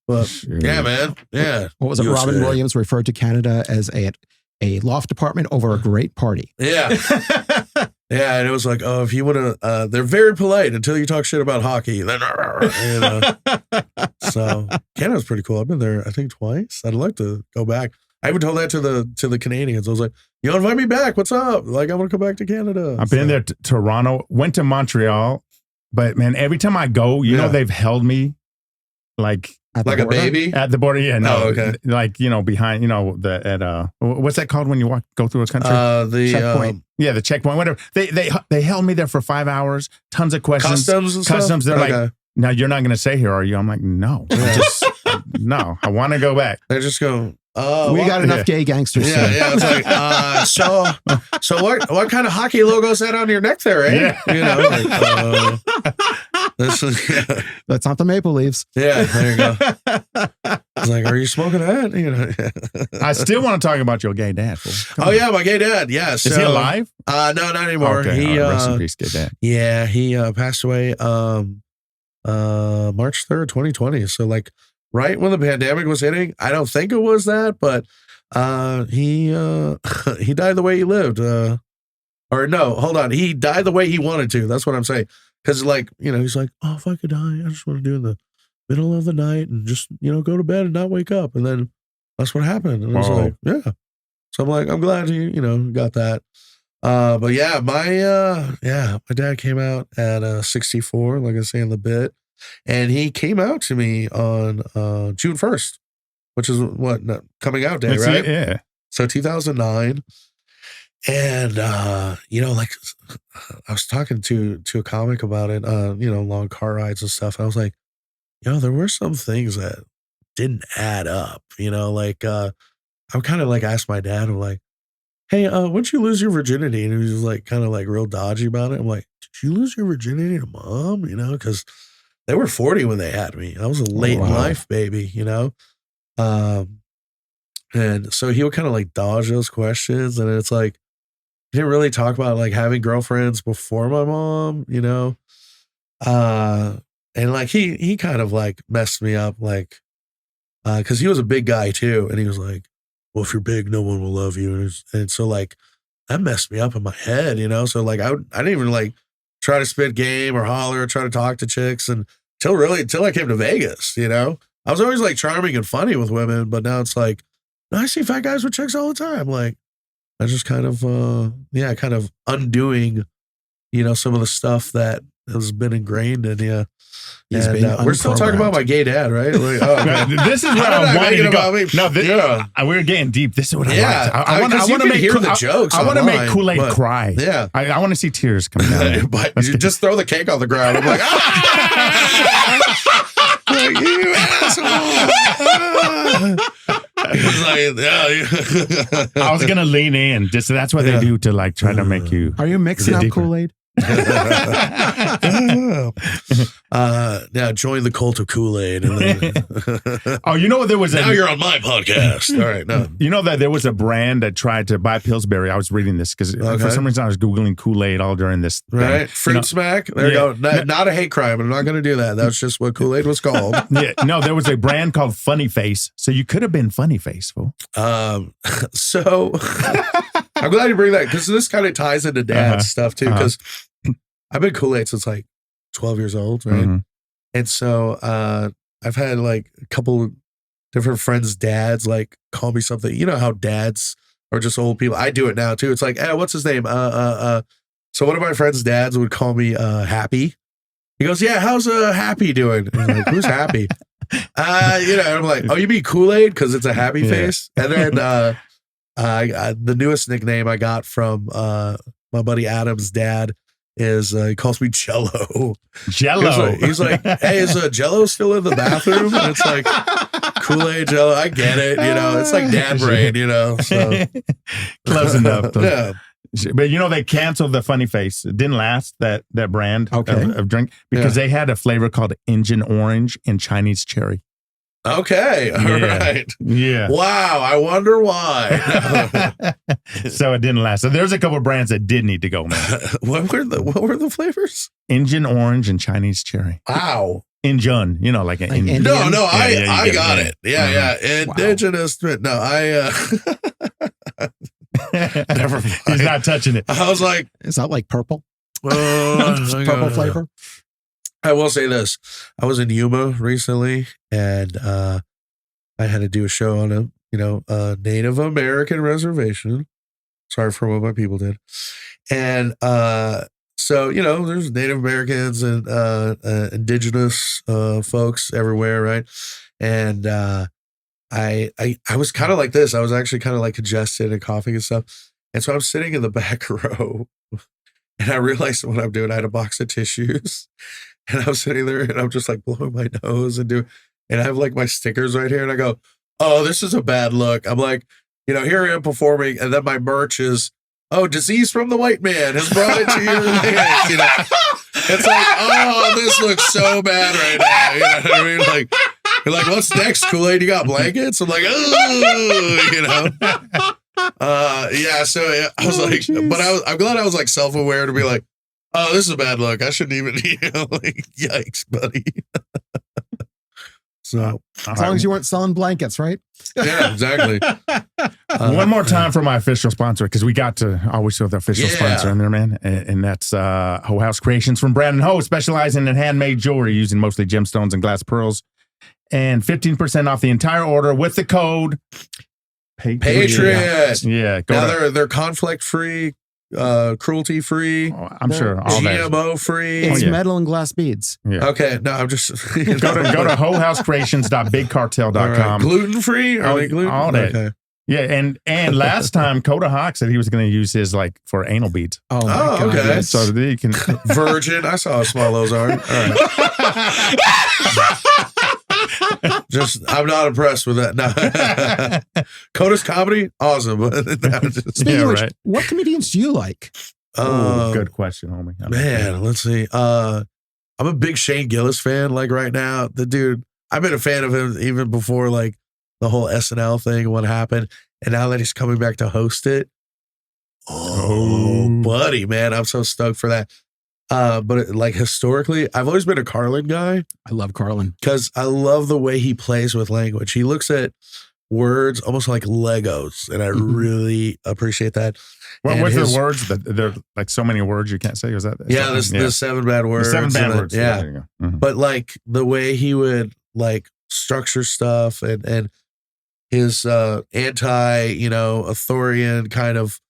But yeah, man. Yeah. What was it? USA. Robin Williams referred to Canada as a loft apartment over a great party. Yeah. Yeah. And it was like, oh, if you want to, they're very polite until you talk shit about hockey. Then, you know. So Canada's pretty cool. I've been there, I think, twice. I'd like to go back. I even told that to the Canadians. I was like, you don't invite me back. What's up? Like, I want to come back to Canada. I've been there to Toronto, went to Montreal, but man, every time I go, you know, they've held me like a baby at the border. Yeah, no, oh, okay. Like, you know, behind, you know, what's that called when you go through a country? The checkpoint. Yeah, the checkpoint, whatever. They held me there for 5 hours, tons of questions. Customs and stuff? They're Okay. like, now you're not going to stay here, are you? I'm like, no, no, I want to go back. They just go, we got enough gay gangsters. Yeah, yeah. It's like, so what kind of hockey logo is that on your neck there, eh? Yeah. You know, like, this is, yeah. That's not the Maple Leafs. Yeah, there you go. It's like, are you smoking that? You know. I still want to talk about your gay dad. Oh yeah, my gay dad. Yeah. So, is he alive? No, not anymore. Okay, He rest in peace, gay dad. yeah, he passed away March 3rd, 2020. So like right when the pandemic was hitting. I don't think it was that, but he died the way he lived. Or no, hold on. He died the way he wanted to. That's what I'm saying. Because like, you know, he's like, oh, if I could die, I just want to do it in the middle of the night and just, you know, go to bed and not wake up. And then that's what happened. And I was like, yeah. So I'm like, I'm glad you know, got that. But yeah, my dad came out at 64, like I say in the bit. And he came out to me on June 1st, which is what, coming out day, right? Yeah. So 2009. And, you know, like I was talking to a comic about it, you know, long car rides and stuff. I was like, you know, there were some things that didn't add up, you know, like, I kind of like asked my dad, I'm like, hey, when'd you lose your virginity? And he was like, kind of like real dodgy about it. I'm like, did you lose your virginity to mom? You know, because they were 40 when they had me. I was a late in life baby, you know? And so he would kind of like dodge those questions. And it's like, he didn't really talk about like having girlfriends before my mom, you know? And like, he kind of like messed me up, like, cause he was a big guy too. And he was like, well, if you're big, no one will love you. And so like, that messed me up in my head, you know? So like, I didn't even like try to spit game or holler or try to talk to chicks until I came to Vegas, you know? I was always like charming and funny with women, but now it's like, I see fat guys with chicks all the time. Like, I just kind of, kind of undoing, you know, some of the stuff that has been ingrained in you. And we're still talking about my gay dad, right? Like, oh, okay. This is what I wanted to go. No, we're getting deep. This is what I like. I want to make the jokes. I want to make Kool-Aid cry. Yeah, I want to see tears come down. But you just throw the cake on the ground. I'm like, like you asshole. I was gonna lean in. Just that's what they do to like try to make you. Are you mixing up Kool-Aid? Now join the cult of Kool-Aid. And then oh, you know what? There was now you're on my podcast. All right, no. You know that there was a brand that tried to buy Pillsbury. I was reading this because for some reason I was googling Kool-Aid all during this. Right, Fruit Smack. There you go. Not a hate crime. I'm not going to do that. That's just what Kool-Aid was called. Yeah, no, there was a brand called Funny Face, so you could have been Funny Face, fool. So I'm glad you bring that because this kind of ties into dad's stuff too. Because I've been Kool-Aid since like 12 years old, right? Mm-hmm. And so I've had like a couple different friends' dads like call me something. You know how dads or just old people. I do it now too. It's like, what's his name? So one of my friends' dads would call me Happy. He goes, yeah, how's Happy doing? And I'm like, who's Happy? And I'm like, oh, you mean Kool-Aid? Because it's a happy face. And then the newest nickname I got from my buddy Adam's dad is he calls me Jello. Jello. He's like, hey, is Jello still in the bathroom? And it's like, Kool-Aid Jello. I get it. It's like dad brain, So Close enough. Yeah. But they canceled the funny face. It didn't last, that brand of drink, because they had a flavor called Indian Orange and Chinese Cherry. Okay. All right. Yeah. Wow. I wonder why. So it didn't last. So there's a couple of brands that did need to go, man. What were the flavors? Indian Orange and Chinese Cherry. Wow. Indian, like an Indian. No, I got it. Yeah. Indigenous. Wow. No, never mind. He's not touching it. I was like, Is that like purple? purple Flavor? I will say this. I was in Yuma recently, and I had to do a show on a Native American reservation. Sorry for what my people did. And so, there's Native Americans and indigenous folks everywhere, right? And I was kind of like this. I was actually kind of like congested and coughing and stuff. And so I'm sitting in the back row, and I realized what I'm doing. I had a box of tissues, and I'm sitting there, and I'm just like blowing my nose and I have like my stickers right here, and I go, oh, this is a bad look. I'm like, here I am performing, and then my merch is, oh, disease from the white man has brought it to your hands. It's like, oh, this looks so bad right now. You know what I mean? Like, you're like, what's next, Kool-Aid? You got blankets? I'm like, oh, yeah. So I was like, but I'm glad I was like self-aware to be like, oh, this is a bad look. I shouldn't even, like, yikes, buddy. So as long as you weren't selling blankets, right? Yeah, exactly. One more time for my official sponsor, because we got to always show the official sponsor in there, man. And that's Ho House Creations from Brandon Ho, specializing in handmade jewelry using mostly gemstones and glass pearls. And 15% off the entire order with the code Patriot. Yeah. Now they're conflict free, cruelty free. I'm sure all GMO free. It's metal and glass beads. Yeah. Okay. No, I'm just go to hohousecreations.bigcartel.com. Gluten free? Are they gluten? All that. Okay. Yeah, and last time Coda Hawk said he was going to use his for anal beads. Oh, my God. Okay. Yes. So that you can Virgin. I saw how small those are. All right. I'm not impressed with that. No. Coda's comedy, awesome. Speaking of which, what comedians do you like? Good question, homie. Man, let's see. I'm a big Shane Gillis fan. Like right now, the dude. I've been a fan of him even before like the whole SNL thing and what happened, and now that he's coming back to host it. Oh, buddy, man, I'm so stoked for that. But like historically, I've always been a Carlin guy. I love Carlin because I love the way he plays with language. He looks at words almost like Legos, and I really appreciate that. Well, what's the words? There are like so many words you can't say. Was that? Yeah, there's 7 bad words. 7 bad words. Yeah. There you go. Mm-hmm. But like the way he would like structure stuff and his anti-authoritarian kind of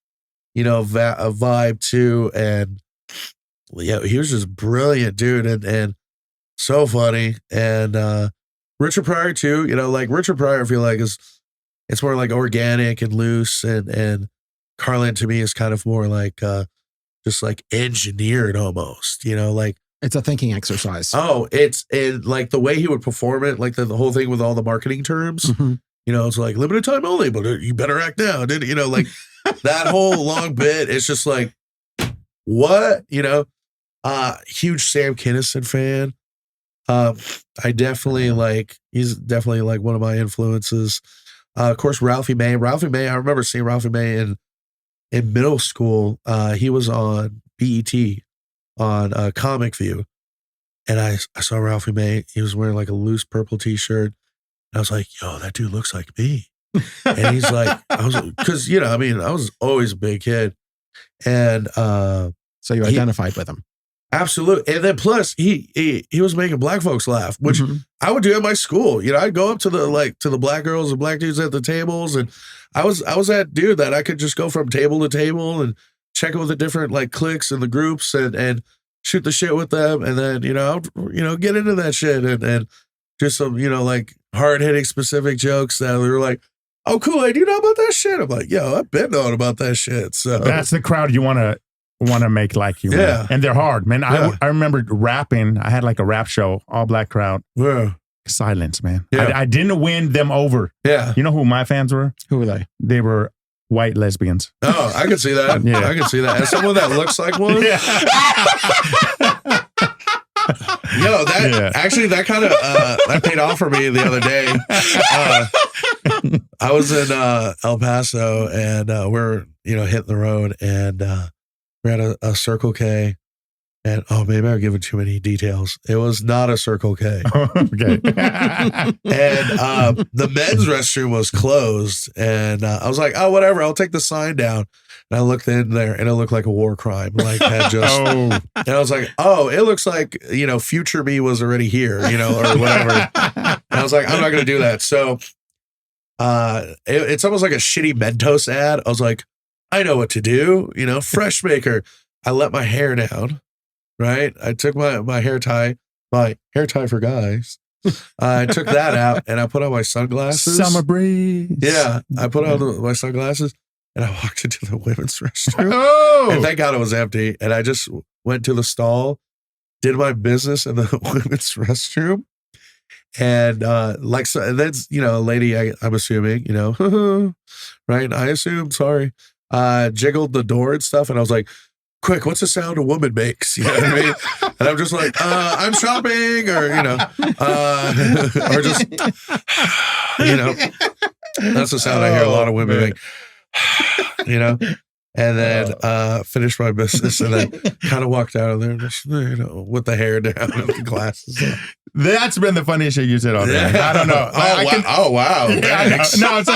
vibe too, and yeah, he was just brilliant, dude, and so funny. And Richard Pryor too, like Richard Pryor, I feel like it's more like organic and loose, and Carlin to me is kind of more like just like engineered almost, like it's a thinking exercise. Oh, it's like the way he would perform it, like the whole thing with all the marketing terms. Mm-hmm. It's like limited time only, but you better act now. Like that whole long bit. It's just like, what? Huge Sam Kinison fan. I definitely he's definitely like one of my influences. Of course, Ralphie May. Ralphie May, I remember seeing Ralphie May in middle school. He was on BET on Comic View. And I saw Ralphie May. He was wearing like a loose purple t-shirt. I was like, yo, that dude looks like me. And he's like, because, I was always a big kid. And so you identified with him. Absolutely. And then plus he was making black folks laugh, which I would do at my school. You know, I'd go up to the black girls and black dudes at the tables. And I was that dude that I could just go from table to table and check in with the different like cliques and the groups and shoot the shit with them. And then, get into that shit and do some, like hard hitting specific jokes that we were like, oh, Koolaid, do you know about that shit? I'm like, yo, I've been knowing about that shit. So that's the crowd you want to make like you. Yeah. Man. And they're hard, man. Yeah. I remember rapping. I had like a rap show, all black crowd. Yeah. Silence, man. Yeah. I didn't win them over. Yeah. You know who my fans were? Who were they? They were white lesbians. Oh, I can see that. Yeah. I can see that. As someone that looks like one. Yeah. Yo, that kind of that paid off for me the other day. I was in El Paso and we're hitting the road and we're at a Circle K and maybe I'm giving too many details. It was not a Circle K. Okay. And the men's restroom was closed and I was like, oh, whatever, I'll take the sign down. And I looked in there and it looked like a war crime. Like had just and I was like, oh, it looks like, future me was already here, or whatever. And I was like, I'm not gonna do that. So it's almost like a shitty Mentos ad. I was like, I know what to do, fresh maker. I let my hair down, right? I took my hair tie for guys. I took that out and I put on my sunglasses. Summer breeze. Yeah, I put on my sunglasses and I walked into the women's restroom. Oh, And thank God it was empty. And I just went to the stall, did my business in the women's restroom. And so that's, a lady, I'm assuming, right? I assume, sorry, jiggled the door and stuff. And I was like, quick, what's the sound a woman makes? You know what I mean? And I'm just like, I'm shopping or, or just, that's the sound I hear a lot of women make, and then finished my business and then kind of walked out of there, just, with the hair down and the glasses on. That's been the funniest shit you said all day. I don't know. Wow. Yeah, no, it's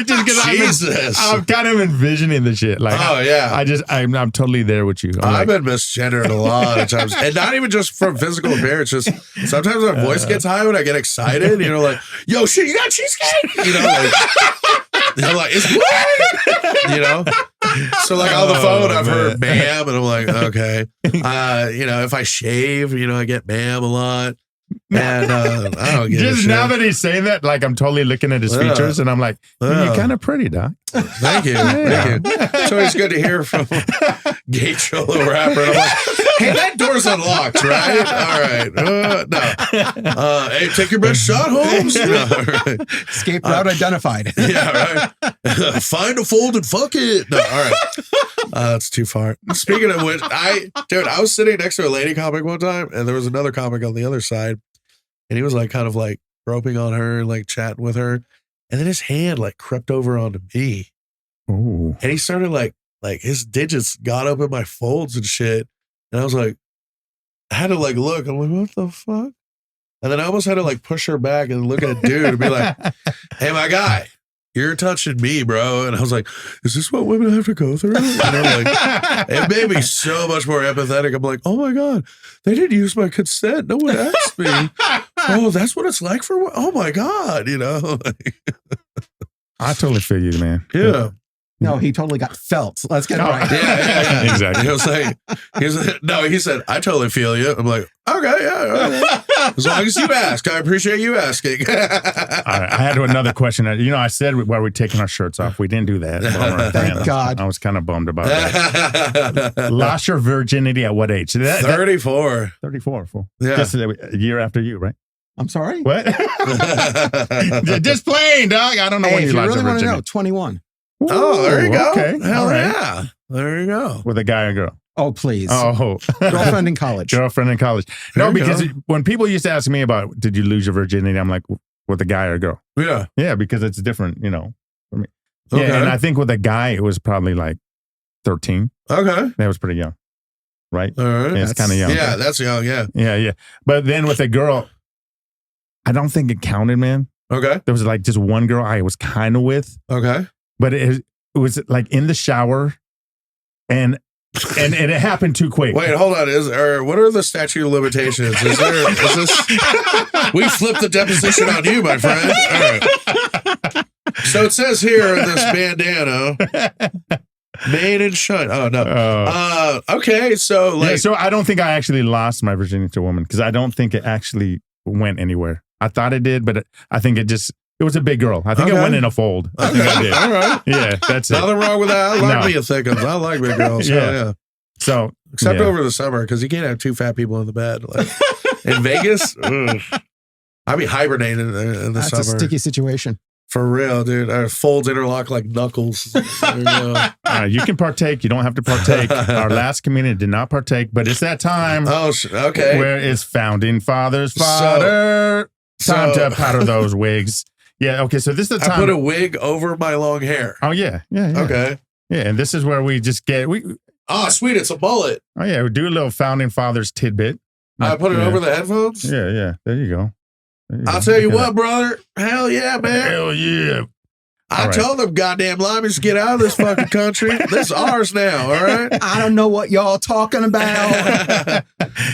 just because I'm kind of envisioning the shit. Like, I'm totally there with you. I've been misgendered a lot of times, and not even just from physical appearance. Just sometimes my voice gets high when I get excited. Like, yo, shit, you got cheesecake? They're like, it's what? So like on the phone, I've heard ma'am, and I'm like, okay. If I shave, I get ma'am a lot. And I don't get just now that he's saying that, like I'm totally looking at his features, and I'm like, you're kind of pretty, Doc. Thank you. It's always good to hear from gay cholo rapper. And I'm like, hey, that door's unlocked, right? All right. No. Hey, take your best shot, Holmes. No, right. Escape route identified. Yeah, right. Find a fold and fuck it. No, all right. That's too far. Speaking of which, I was sitting next to a lady comic one time, and there was another comic on the other side, and he was like kind of like groping on her, like chatting with her, and then his hand like crept over onto me. Ooh. And he started like his digits got up in my folds and shit, and I was like, I had to like look. I'm like, what the fuck? And then I almost had to like push her back and look at dude and be like, hey, my guy, you're touching me, bro. And I was like, is this what women have to go through? It made me so much more empathetic. I'm like, oh my God, they didn't use my consent. No one asked me. Oh, that's what it's like for, oh my God, I totally feel you, man. Yeah. No, he totally got felt. Let's get it right. Yeah. Exactly. He said, I totally feel you. I'm like, okay, yeah. As long as you ask, I appreciate you asking. All right, I had another question. I said while we're taking our shirts off, we didn't do that. Bummer. Thank God. I was kind of bummed about that. Lost your virginity at what age? 34. 34. Fool. Yeah. Just a year after you, right? I'm sorry? What? Just plain, dog. I don't know Hey, when if you you lost really your want to virginity. know, 21. Oh, there you go. Okay. Hell All right. yeah. There you go. With a guy or girl? Oh, please. Oh. Girlfriend in college. Girlfriend in college. There No, you because go. when people used to ask me about, did you lose your virginity? I'm like, with a guy or girl? Yeah. Yeah, because it's different, for me. Okay. Yeah, and I think with a guy, it was probably like 13. Okay. That was pretty young, right? All right. Yeah, it's kind of young. Yeah, that's young. Yeah. Yeah. But then with a girl, I don't think it counted, man. Okay. There was like just one girl I was kind of with, Okay. but it was like in the shower, and and it happened too quick. Wait, hold on. What are the statute of limitations? Is this? We flipped the deposition on you, my friend. All right. So it says here in this bandana, made in China. Oh no. Okay, so like, so I don't think I actually lost my virginity to a woman because I don't think it actually went anywhere. I thought it did, but I think it was a big girl. I think it went in a fold. I think I did. All right. Yeah, that's it. Nothing wrong with that. I like me a thick ones. I like big girls. Yeah. So except over the summer, because you can't have two fat people in the bed. Like in Vegas, I'd be hibernating in the summer. That's a sticky situation. For real, dude. Our folds interlock like knuckles. You can partake. You don't have to partake. Our last community did not partake, but it's that time. Oh, okay. Where it's founding fathers' fodder. Time to powder those wigs. Yeah, okay, so this is the time. I put a wig over my long hair. Oh, yeah. Okay. Yeah, and this is where we just get... Oh, sweet, it's a mullet. Oh, yeah, we do a little founding fathers tidbit. I put it over the headphones? Yeah, there you go. I'll tell you what, brother. Hell yeah, man. Hell yeah. I told them goddamn limeys to get out of this fucking country. This is ours now, all right? I don't know what y'all talking about.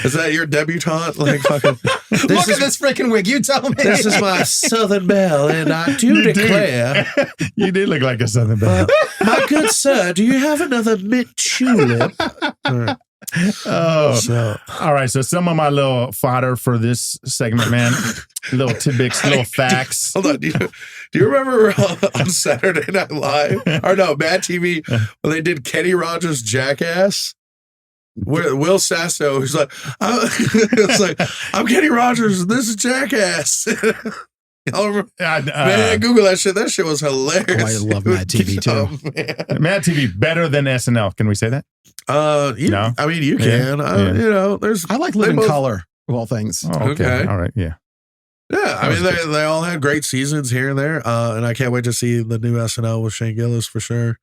Is that your debutante? Like fucking. Look at this freaking wig. You tell me. This is my Southern Belle, and I do declare. You did look like a Southern Belle. My good sir, do you have another mint tulip? All right. So some of my little fodder for this segment, man. Little tidbits, little facts. Hold on. Do you remember on Saturday Night Live or no, Mad TV when they did Kenny Rogers' Jackass? Where Will Sasso was like, it's like, I'm Kenny Rogers. And this is Jackass. Man, Google that shit. That shit was hilarious. Oh, I love Mad TV too. Mad TV better than SNL. Can we say that? No. I mean, you can. You know, there's. I like Living Color of all things. Oh, okay. All right. Yeah. Yeah. I mean, they all had great seasons here and there. And I can't wait to see the new SNL with Shane Gillis for sure.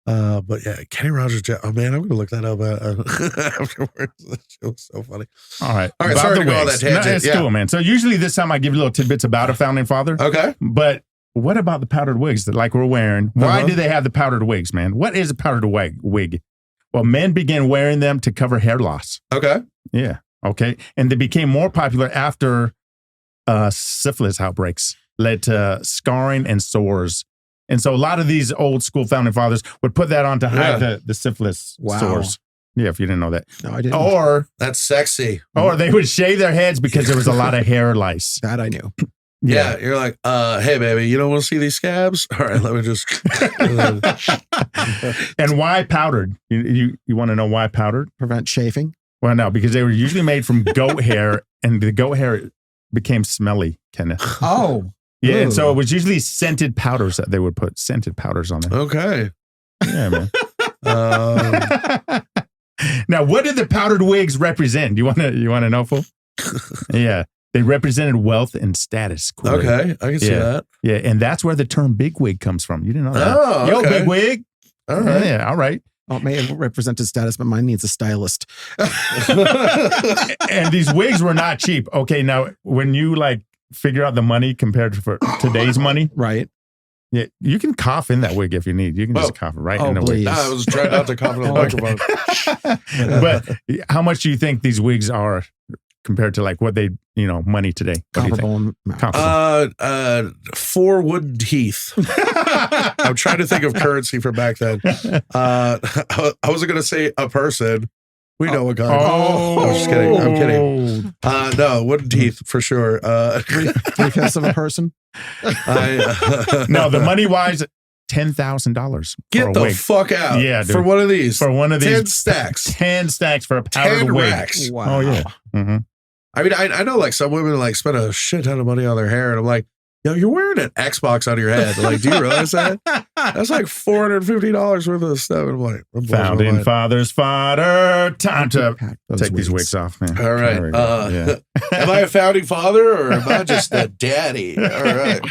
But yeah, Kenny Rogers. Oh man, I'm gonna look that up afterwards. That shit was so funny. All right. Sorry to go on that tangent. No, it's cool, man. So usually this time I give you little tidbits about a founding father. Okay. But what about the powdered wigs that like we're wearing? Why do they have the powdered wigs, man? What is a powdered wig? Well, men began wearing them to cover hair loss. Okay. Yeah. Okay. And they became more popular after syphilis outbreaks led to scarring and sores. And so a lot of these old school founding fathers would put that on to hide the syphilis sores. Yeah, if you didn't know that. No, I didn't. Or that's sexy. Or they would shave their heads because there was a lot of hair lice. That I knew. Yeah, you're like, hey, baby, you don't want to see these scabs? All right, let me just. And why powdered? You want to know why powdered? Prevent chafing? Well, no, because they were usually made from goat hair, and the goat hair became smelly, Kenneth. Oh. Yeah, and so it was usually scented powders that they would put scented powders on there. Okay. Yeah, man. Now, what did the powdered wigs represent? You want to know, fool? Yeah. They represented wealth and status. Koolaid. Okay, I can see that. Yeah, and that's where the term big wig comes from. You didn't know that? Oh, Yo, okay. big wig. All right. Yeah, all right. Oh, it may have represented status, but mine needs a stylist. And these wigs were not cheap. Okay, now, when you figure out the money compared to today's money. Right. Yeah, you can cough in that wig if you need. You can just cough right in the wig. I was trying not to cough in the microphone. But how much do you think these wigs are compared to what they, money today? Comparable. 4 wooden teeth. I'm trying to think of currency from back then. I wasn't going to say a person. We know what kind. I'm just kidding. I'm kidding. No, wooden teeth for sure. 3/5 of a person. No, the money wise, $10,000. Get the fuck out. Yeah, dude. For one of these. For one of these. 10 stacks. 10 stacks for a powdered 10 wig. racks. Wow. Oh, yeah. Mm-hmm. I mean, I know some women spend a shit ton of money on their hair, and I'm like, yo, you're wearing an Xbox on your head. Do you realize that? That's $450 worth of stuff. And I'm like, Founding fathers fodder. Time to take these wigs off, man. All right. Am I a founding father or am I just a daddy? All right.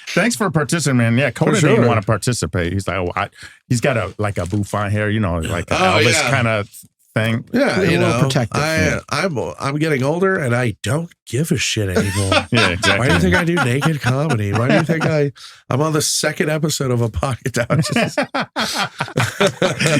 Thanks for participating, man. Yeah, Koolaid didn't want to participate. He's like, he's got a bouffant hair, like Elvis kind of thing. Yeah, We're you a little know, protective. I'm getting older and I don't give a shit anymore. Yeah, exactly. Why do you think I do naked comedy? Why do you think I'm on the second episode of a podcast?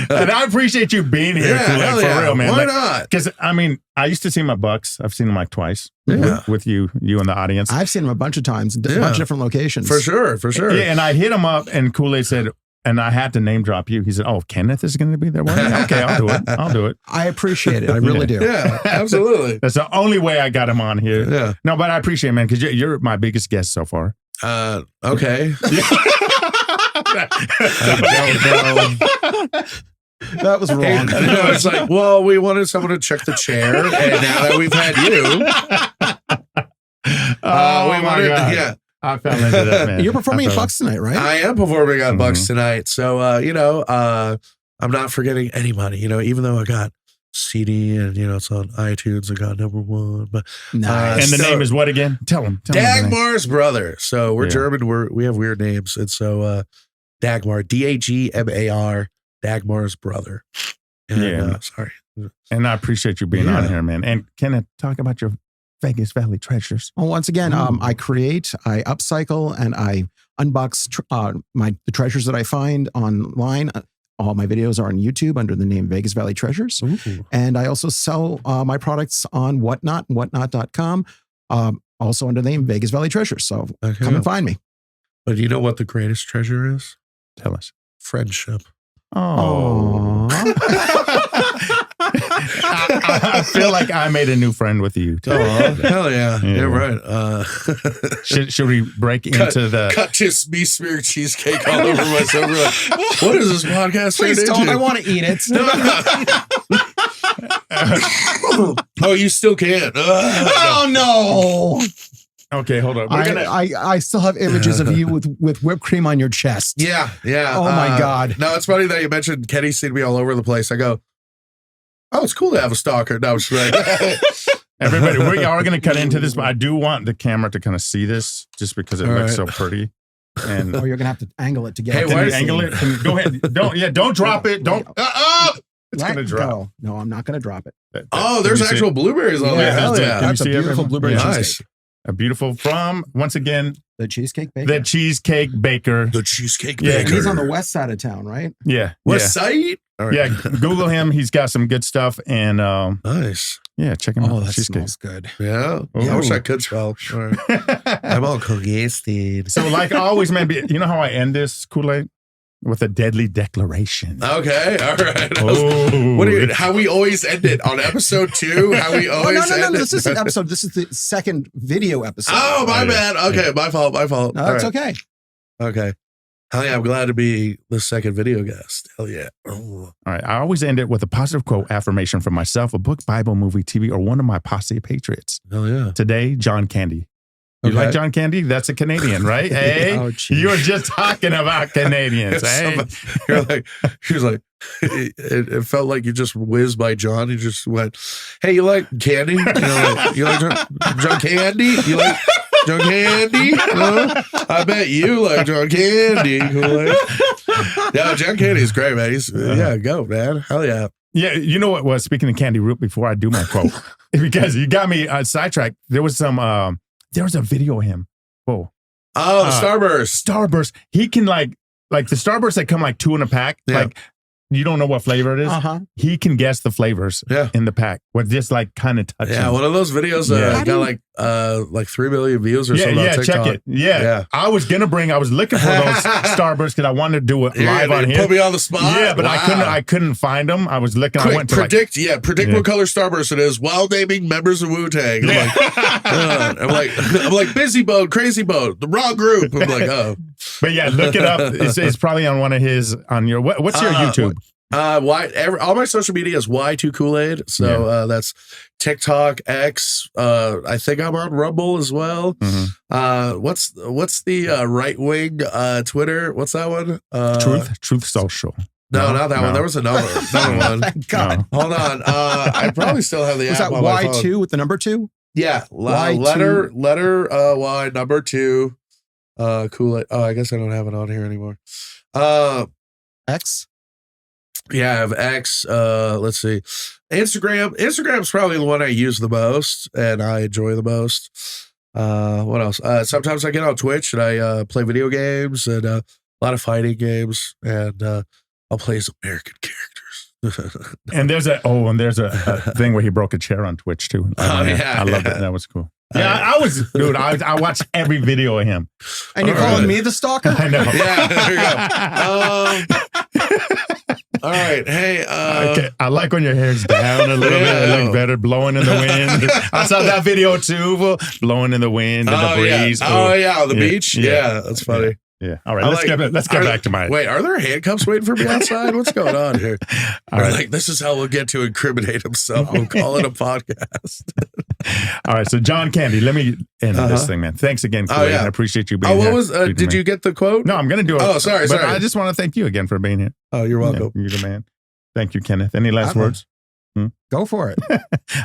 And I appreciate you being here, Yeah, hell for yeah. real, man. Why not? Because I mean, I used to see my bucks. I've seen them like twice. Yeah. With you and the audience. I've seen him a bunch of times, a bunch of different locations. For sure. Yeah, and I hit him up, and Koolaid said, and I had to name drop you. He said, "Oh, Kenneth is going to be there." Well, okay, I'll do it. I appreciate it. I really do. Yeah, absolutely. That's the only way I got him on here. Yeah. No, but I appreciate it, man, because you're my biggest guest so far. Okay. That was wrong. No, it's like, well, we wanted someone to check the chair, and now that we've had you, yeah. I fell into that, man. You're performing at Bucks tonight, right? I am performing at Bucks tonight. So, you know, I'm not forgetting anybody, you know, even though I got CD and, you know, it's on iTunes, I got #1. But nice. and the name is what again? Tell him. Dagmar's brother. So we're German. We have weird names. And so Dagmar, Dagmar, Dagmar's brother. And, sorry. And I appreciate you being on here, man. And can I talk about your Vegas Valley treasures? Well, once again, I create, I upcycle, and I unbox the treasures that I find online. All my videos are on YouTube under the name Vegas Valley Treasures. Ooh. And I also sell my products on Whatnot, whatnot.com, also under the name Vegas Valley Treasures. So come and find me. But you know what the greatest treasure is? Tell us. Friendship. Oh. I feel like I made a new friend with you. Oh, hell yeah. You're right. Should we break into the... Cut to me smear cheesecake all over myself. Like, what is this podcast? Please don't. I want to eat it. Oh, you still can. Oh, no. Okay, hold on. I still have images of you with whipped cream on your chest. Yeah. Oh my God. No, it's funny that you mentioned Kenny's seen me all over the place. I go, oh, it's cool to have a stalker. No, it's right. Everybody, we are going to cut into this, but I do want the camera to kind of see this just because it looks so pretty. And you're going to have to angle it together. Hey, why you angle it? Go ahead. Don't drop it. Don't. It's going to drop. Go. No, I'm not going to drop it. Oh, there's actual blueberries on there. Hell yeah. That's a beautiful blueberry cheesecake. A beautiful from, once again, the Cheesecake Baker. The Cheesecake Baker. The Cheesecake Yeah, Baker. he's on the west side of town, right? Yeah. West side? All right. Yeah, Google him. He's got some good stuff. And nice. Yeah, check him out. Oh, that Cheesecake. smells good. Yeah. I wish I could spell. Right. I'm all congested. So like always, man, you know how I end this, Koolaid? With a deadly declaration. Okay, all right. Oh. How we always end it on episode 2? How we always end it? This is an episode. This is the second video episode. Oh, my bad. Okay, my fault. No, that's okay. Okay. Hell yeah, I'm glad to be the second video guest. Hell yeah. Oh. All right, I always end it with a positive quote, affirmation from myself, a book, Bible, movie, TV, or one of my posse patriots. Hell yeah. Today, John Candy. You like John Candy? That's a Canadian, right? Hey, you were just talking about Canadians. Hey, she was like, it felt like you just whizzed by John. You just went, hey, you like candy? You like John Candy? You like John Candy? I bet you like John Candy. Yeah, John Candy is great, man. He's go, man. Hell yeah. Yeah, you know what was, speaking of Candy Root, before I do my quote, because you got me sidetracked, there was some... there was a video of him. Oh, the Starburst. Starburst. He can like the Starburst that come like 2 in a pack. Yeah. Like you don't know what flavor it is. He can guess the flavors in the pack with just like kind of touching. Yeah, one of those videos got like 3 million views or something on TikTok. Check it. Yeah. I was looking for those Starbursts because I wanted to do it live on here. Put me on the spot. Yeah, but I couldn't find them. I was looking. I went to predict what color Starburst it is while naming members of Wu-Tang. I'm like Busy Bone, Crazy Bone, the Raw Group. I'm like, oh. But yeah, look it up. It's probably on one of his on your what's your YouTube? All my social media is Y2Koolaid. So that's TikTok, X. I think I'm on Rumble as well. What's the right wing Twitter? What's that one? Truth Social. No, not that one. There was another one. Thank God. No. Hold on. I probably still have the app that on my phone. Y2 with the number 2? Yeah. Letter Y, number 2. Koolaid. Oh, I guess I don't have it on here anymore. X? Yeah, I have X. Let's see. Instagram. Instagram's probably the one I use the most and I enjoy the most. What else? Sometimes I get on Twitch and I play video games and a lot of fighting games, and I'll play as American characters. And there's a thing where he broke a chair on Twitch too. I love it. That was cool. Yeah, I watched every video of him. And you're calling me the stalker? I know. Yeah, there you go. All right. Hey, okay. I like when your hair's down a little bit. It looks better blowing in the wind. I saw that video too, blowing in the wind and the breeze. Yeah. Oh, yeah, on the beach. Yeah, that's funny. Yeah. All right. Let's get back to mine. Wait, are there handcuffs waiting for me outside? What's going on here? All right. Like, this is how we'll get to incriminate himself. We'll call it a podcast. All right. So, John Candy, let me end this thing, man. Thanks again, Koolaid. I appreciate you being here. What was? Did you get the quote? No, I'm going to do it. Oh, sorry. I just want to thank you again for being here. Oh, you're welcome. Yeah, you're the man. Thank you, Kenneth. Any last words? Go for it.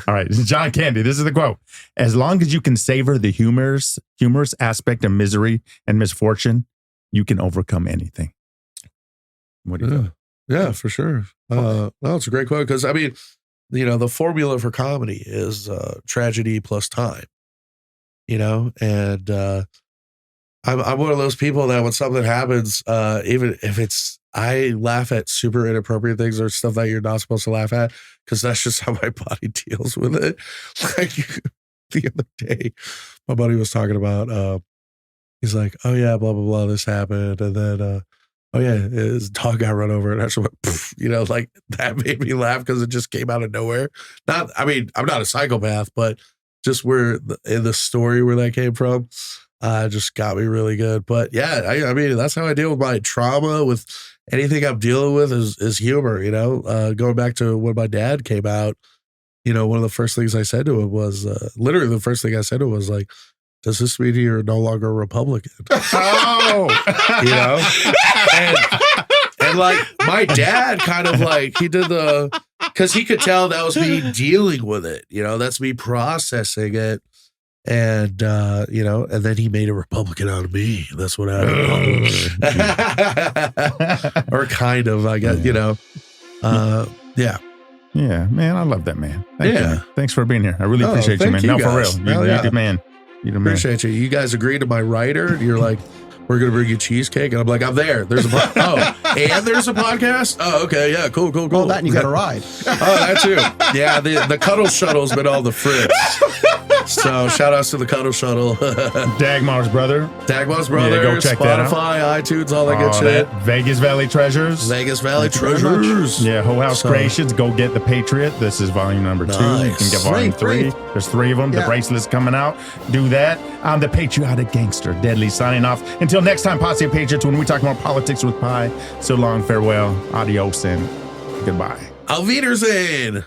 All right. John Candy, this is the quote. As long as you can savor the humorous aspect of misery and misfortune, you can overcome anything. What do you think? Yeah, for sure. No, it's a great quote because, I mean, the formula for comedy is tragedy plus time, and I'm one of those people that when something happens, even if I laugh at super inappropriate things or stuff that you're not supposed to laugh at because that's just how my body deals with it. Like the other day, my buddy was talking about, he's like, oh yeah, blah, blah, blah, this happened. And then, oh yeah, his dog got run over and actually went, poof, like that made me laugh because it just came out of nowhere. I'm not a psychopath, but just in the story where that came from, just got me really good. But yeah, I mean, that's how I deal with my trauma, with anything I'm dealing with is humor, going back to when my dad came out, one of the first things I said to him was, literally the first thing I said to him was like, does this mean you're no longer a Republican? Oh, and like my dad kind of like, he did because he could tell that was me dealing with it, that's me processing it. And, and then he made a Republican out of me. That's what happened. Or kind of, I guess, yeah. Yeah, man, I love that, man. Thank you, man. Thanks for being here. I really appreciate you, man. No, for real. You're the man. You're the man. Appreciate you. You guys agreed to my writer. You're like, we're going to bring you cheesecake. And I'm like, I'm there. There's a and there's a podcast? Oh, okay. Yeah, cool. Well, that and you got a ride. Oh, that too. Yeah, the Cuddle Shuttle's been all the fritz. So shout outs to the Cuddle Shuttle. Dagmar's brother. Yeah, go check Spotify, that out. iTunes, all that good shit. Vegas Valley Treasures. Yeah, Whole House Creations. Go get the Patriot. This is volume number 2. You can get volume 3. There's 3 of them. Yeah. The bracelet's coming out. Do that. I'm the Patriotic Gangster. Deadly signing off. Until next time, Posse of Patriots, when we talk about politics with Pie. So long, farewell, adios, and goodbye. Auf Wiedersehen.